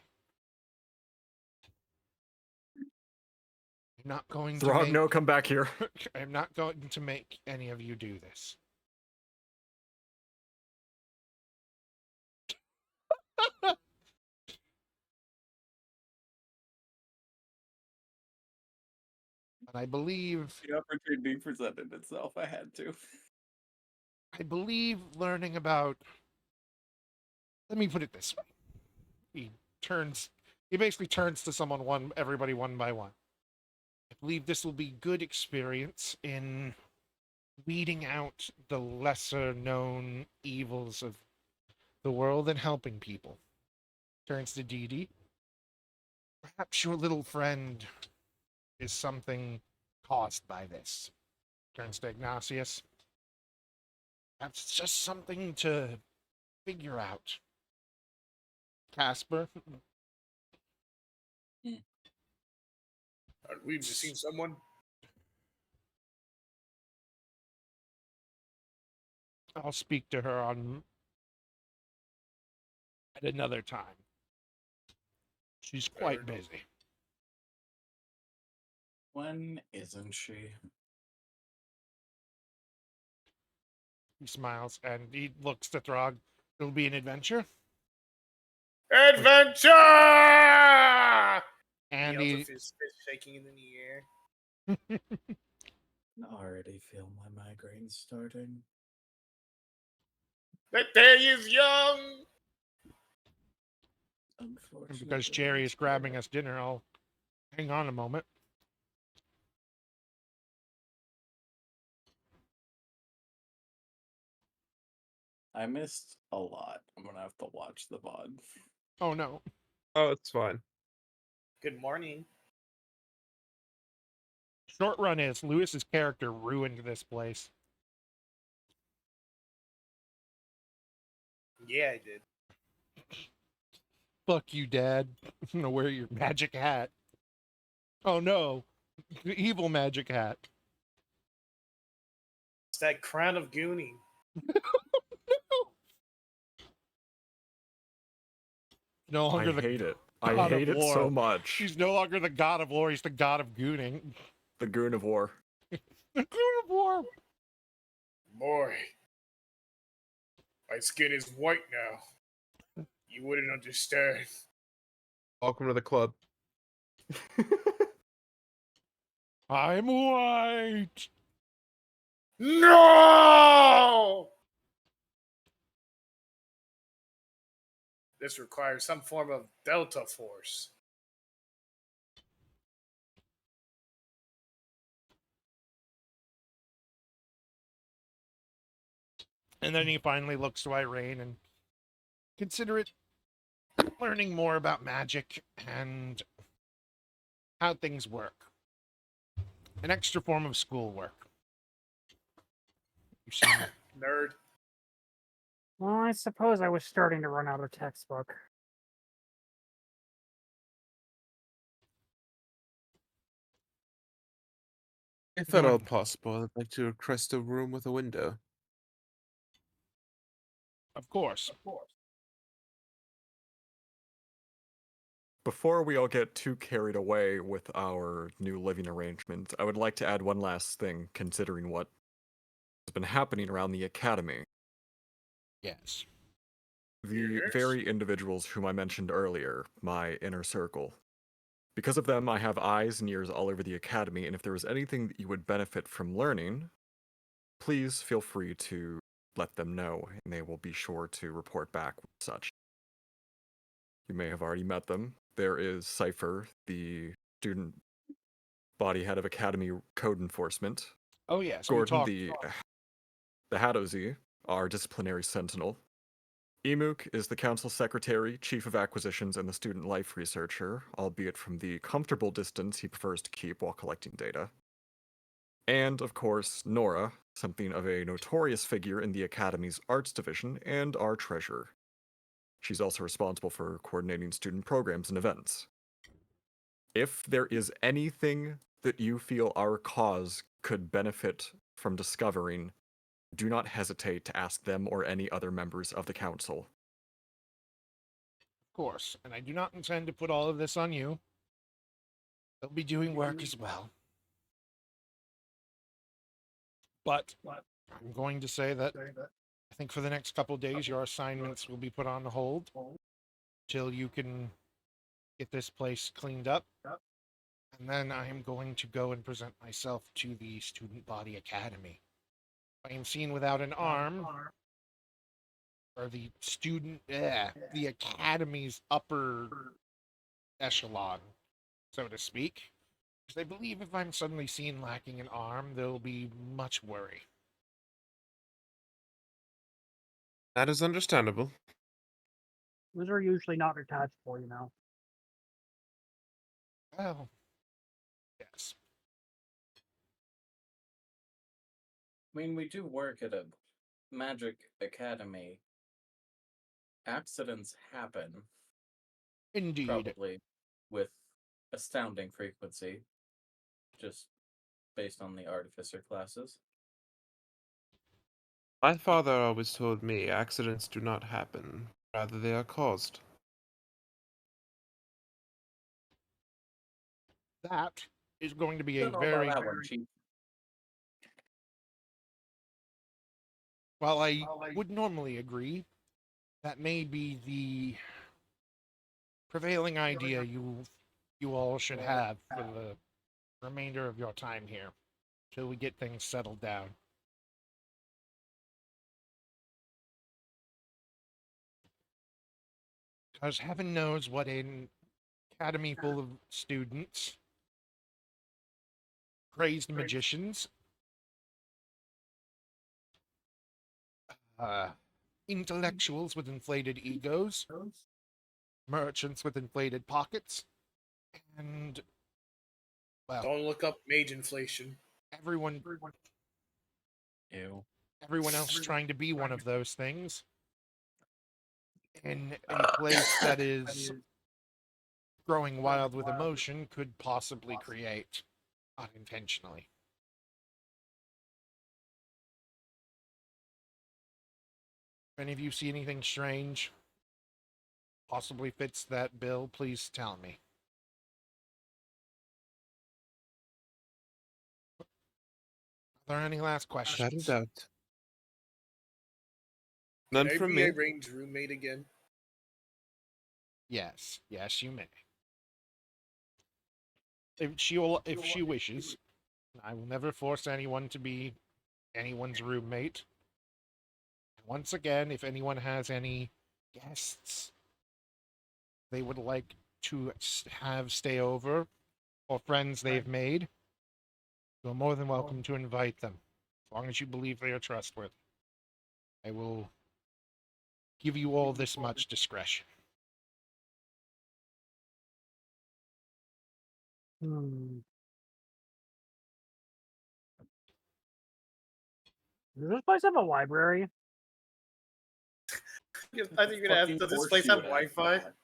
I'm not going to Throg, make no, come back here. I'm not going to make any of you do this. And I believe The opportunity presented itself. I had to. I believe learning about. Let me put it this way. He turns. He basically turns to everybody one by one. I believe this will be good experience in weeding out the lesser known evils of the world and helping people. Turns to Dee Dee. Perhaps your little friend is something caused by this. Turns to Ignatius. That's just something to figure out. Casper. We've just seen someone. I'll speak to her on at another time. She's quite busy. When isn't she? He smiles and he looks to Throg. It'll be an adventure. Adventure! And He he, yells with his fist shaking in the air. I already feel my migraine starting. The day is young! and Unfortunately. because Jerry is grabbing us dinner, I'll hang on a moment. I missed a lot. I'm gonna have to watch the VOD. Oh no. Oh, it's fine. Good morning. Short run is Lewis's character ruined this place. Yeah, I did. Fuck you, Dad. I'm gonna wear your magic hat. Oh no. The evil magic hat. It's that crown of gooning. No I longer the hate it. god I of hate it war. so much. He's no longer the god of war, he's the god of gooning. The Goon of War. The goon of war. Boy, my skin is white now. You wouldn't understand. Welcome to the club. I'm white. No! This requires some form of Delta Force. And then he finally looks to Irene and consider it learning more about magic and how things work. An extra form of schoolwork. You see, Nerd. Well, I suppose I was starting to run out of textbook. If at all possible, I'd like to request a room with a window. of course. Before we all get too carried away with our new living arrangement, I would like to add one last thing, considering what has been happening around the academy. Yes. The Yes. very individuals whom I mentioned earlier, my inner circle. Because of them, I have eyes and ears all over the academy, and if there is anything that you would benefit from learning, please feel free to let them know, and they will be sure to report back with such. You may have already met them. There is Cypher, the student body head of Academy Code Enforcement. Oh yes. Gordon, the Hadozi, our disciplinary sentinel. Emuk is the council secretary, chief of acquisitions, and the student life researcher, albeit from the comfortable distance he prefers to keep while collecting data. And, of course, Nora, something of a notorious figure in the Academy's arts division, and our treasurer. She's also responsible for coordinating student programs and events. If there is anything that you feel our cause could benefit from discovering, do not hesitate to ask them or any other members of the council. Of course. And I do not intend to put all of this on you. They'll be doing work as well. But I'm going to say that I think for the next couple days, your assignments will be put on hold till you can get this place cleaned up. And then I am going to go and present myself to the Student Body Academy. I am seen without an arm, or the the academy's upper echelon, so to speak. Because I believe if I'm suddenly seen lacking an arm, there'll be much worry. That is understandable. Those are usually not detachable, you know. Well, yes. I mean, we do work at a magic academy. Accidents happen, Indeed. probably with astounding frequency, just based on the artificer classes. My father always told me accidents do not happen, rather they are caused. That is going to be a Don't know about very. that one, Chief. While I would normally agree, that may be the prevailing idea you all should have for the remainder of your time here, till we get things settled down. Because heaven knows what an academy full of students, crazed magicians, uh, intellectuals with inflated egos, merchants with inflated pockets, and, well, Don't look up mage inflation. everyone Ew. everyone else trying to be one of those things in a place that is growing wild with emotion could possibly create unintentionally. If any of you see anything strange, possibly fits that bill, please tell me. Are there any last Without a questions? doubt. Can None I from be me. Irene's roommate again? Yes, yes, you may. If she wishes, I will never force anyone to be anyone's roommate. Once again, if anyone has any guests they would like to have stay over, or friends they've made, you're more than welcome to invite them, as long as you believe they are trustworthy. I will give you all this much discretion. Does this place have a library? I think you're gonna Fucking have. Does this course place you have would ask Wi-Fi? that.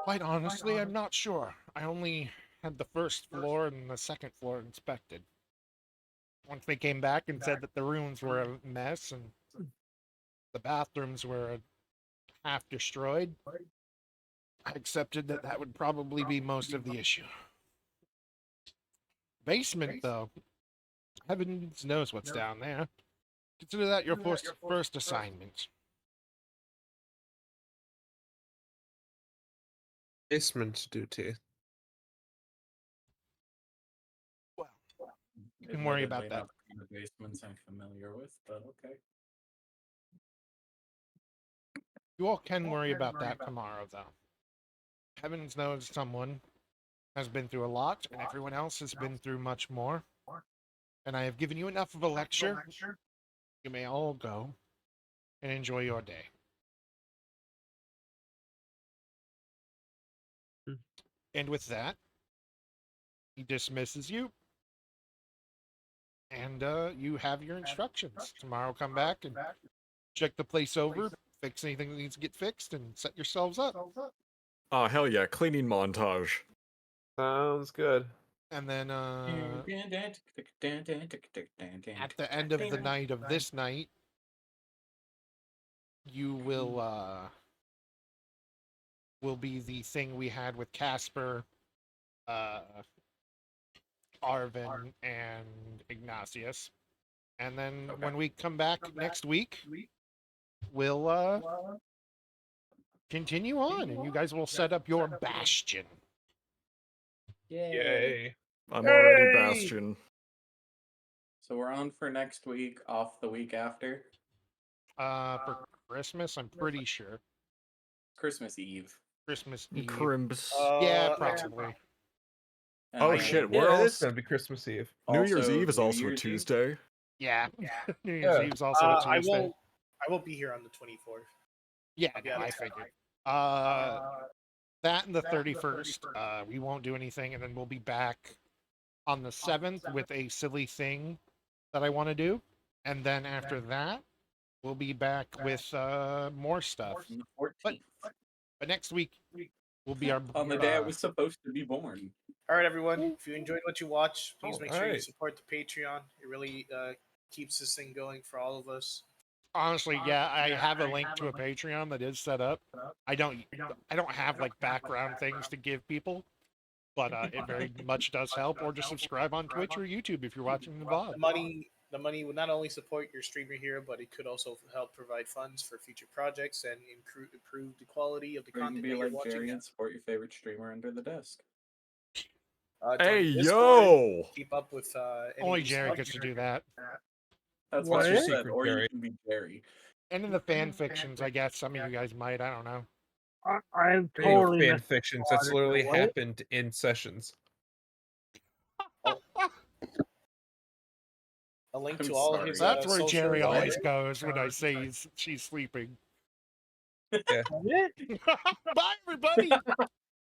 Quite honestly, I'm not sure. I only had the first floor and the second floor inspected. Once they came back and said that the rooms were a mess and the bathrooms were half destroyed, I accepted that that would probably be most of the issue. Basement, though, heavens knows what's down there. Consider that your first assignment. Basement duty. Well, you can worry about Admittedly, that. not the kind of basements I'm familiar with, but okay. You all can worry about that tomorrow, though. Heavens knows someone has been through a lot, and everyone else has been through much more. And I have given you enough of a lecture. You may all go and enjoy your day. Hmm. And with that, he dismisses you. And you have your instructions. Tomorrow, come back and check the place over, fix anything that needs to get fixed, and set yourselves up. Oh, hell yeah, cleaning montage. Sounds good. And then at the end of the night of this night, you will be the thing we had with Casper, uh, Arvin, and Ignatius. And then when we come back next week, we'll continue on, and you guys will set up your bastion. Yay. Yay. I'm already Hey! Bastion. So we're on for next week, off the week after. For Christmas, I'm pretty sure. Christmas Eve. Christmas Eve. Crimbs. Yeah, Next- probably. And Oh then shit, where Yeah, it is else? gonna be Christmas Eve. New Year's also Eve is New also a Year's Eve. Tuesday. Yeah. New Year's Yeah. Eve's also a I Tuesday. won't be here on the 24th. Yeah, I'll be no, out of I town. figured. That and the 31st, we won't do anything, and then we'll be back on the 7th with a silly thing that I want to do. And then after that, we'll be back with more stuff. On the 14th. But next week will be our On the day I was supposed to be born. All right, everyone. If you enjoyed what you watched, please Oh, make sure you alright. support the Patreon. It really keeps this thing going for all of us. honestly, yeah, I have a link to a Patreon that is set up. I don't have like background things to give people, but it very much does help. Or just subscribe on Twitch or YouTube if you're watching the VOD. The money would not only support your streamer here, but it could also help provide funds for future projects and improve the quality of the Or you can content be that you're like watching. Jerry and support your favorite streamer under the desk. Join Hey, the Discord, yo! keep up with any Only new Jerry stuff. gets to do that. That's What's what your she said. secret, Or Jerry? you can be Jerry. And in the fan fictions, I guess some of you guys might. I don't know. I'm Video totally fan fictions. That's literally What? happened in sessions. A link I'm to all sorry. his That's where socials Jerry are always there. goes when I say she's sleeping. it. Bye, everybody.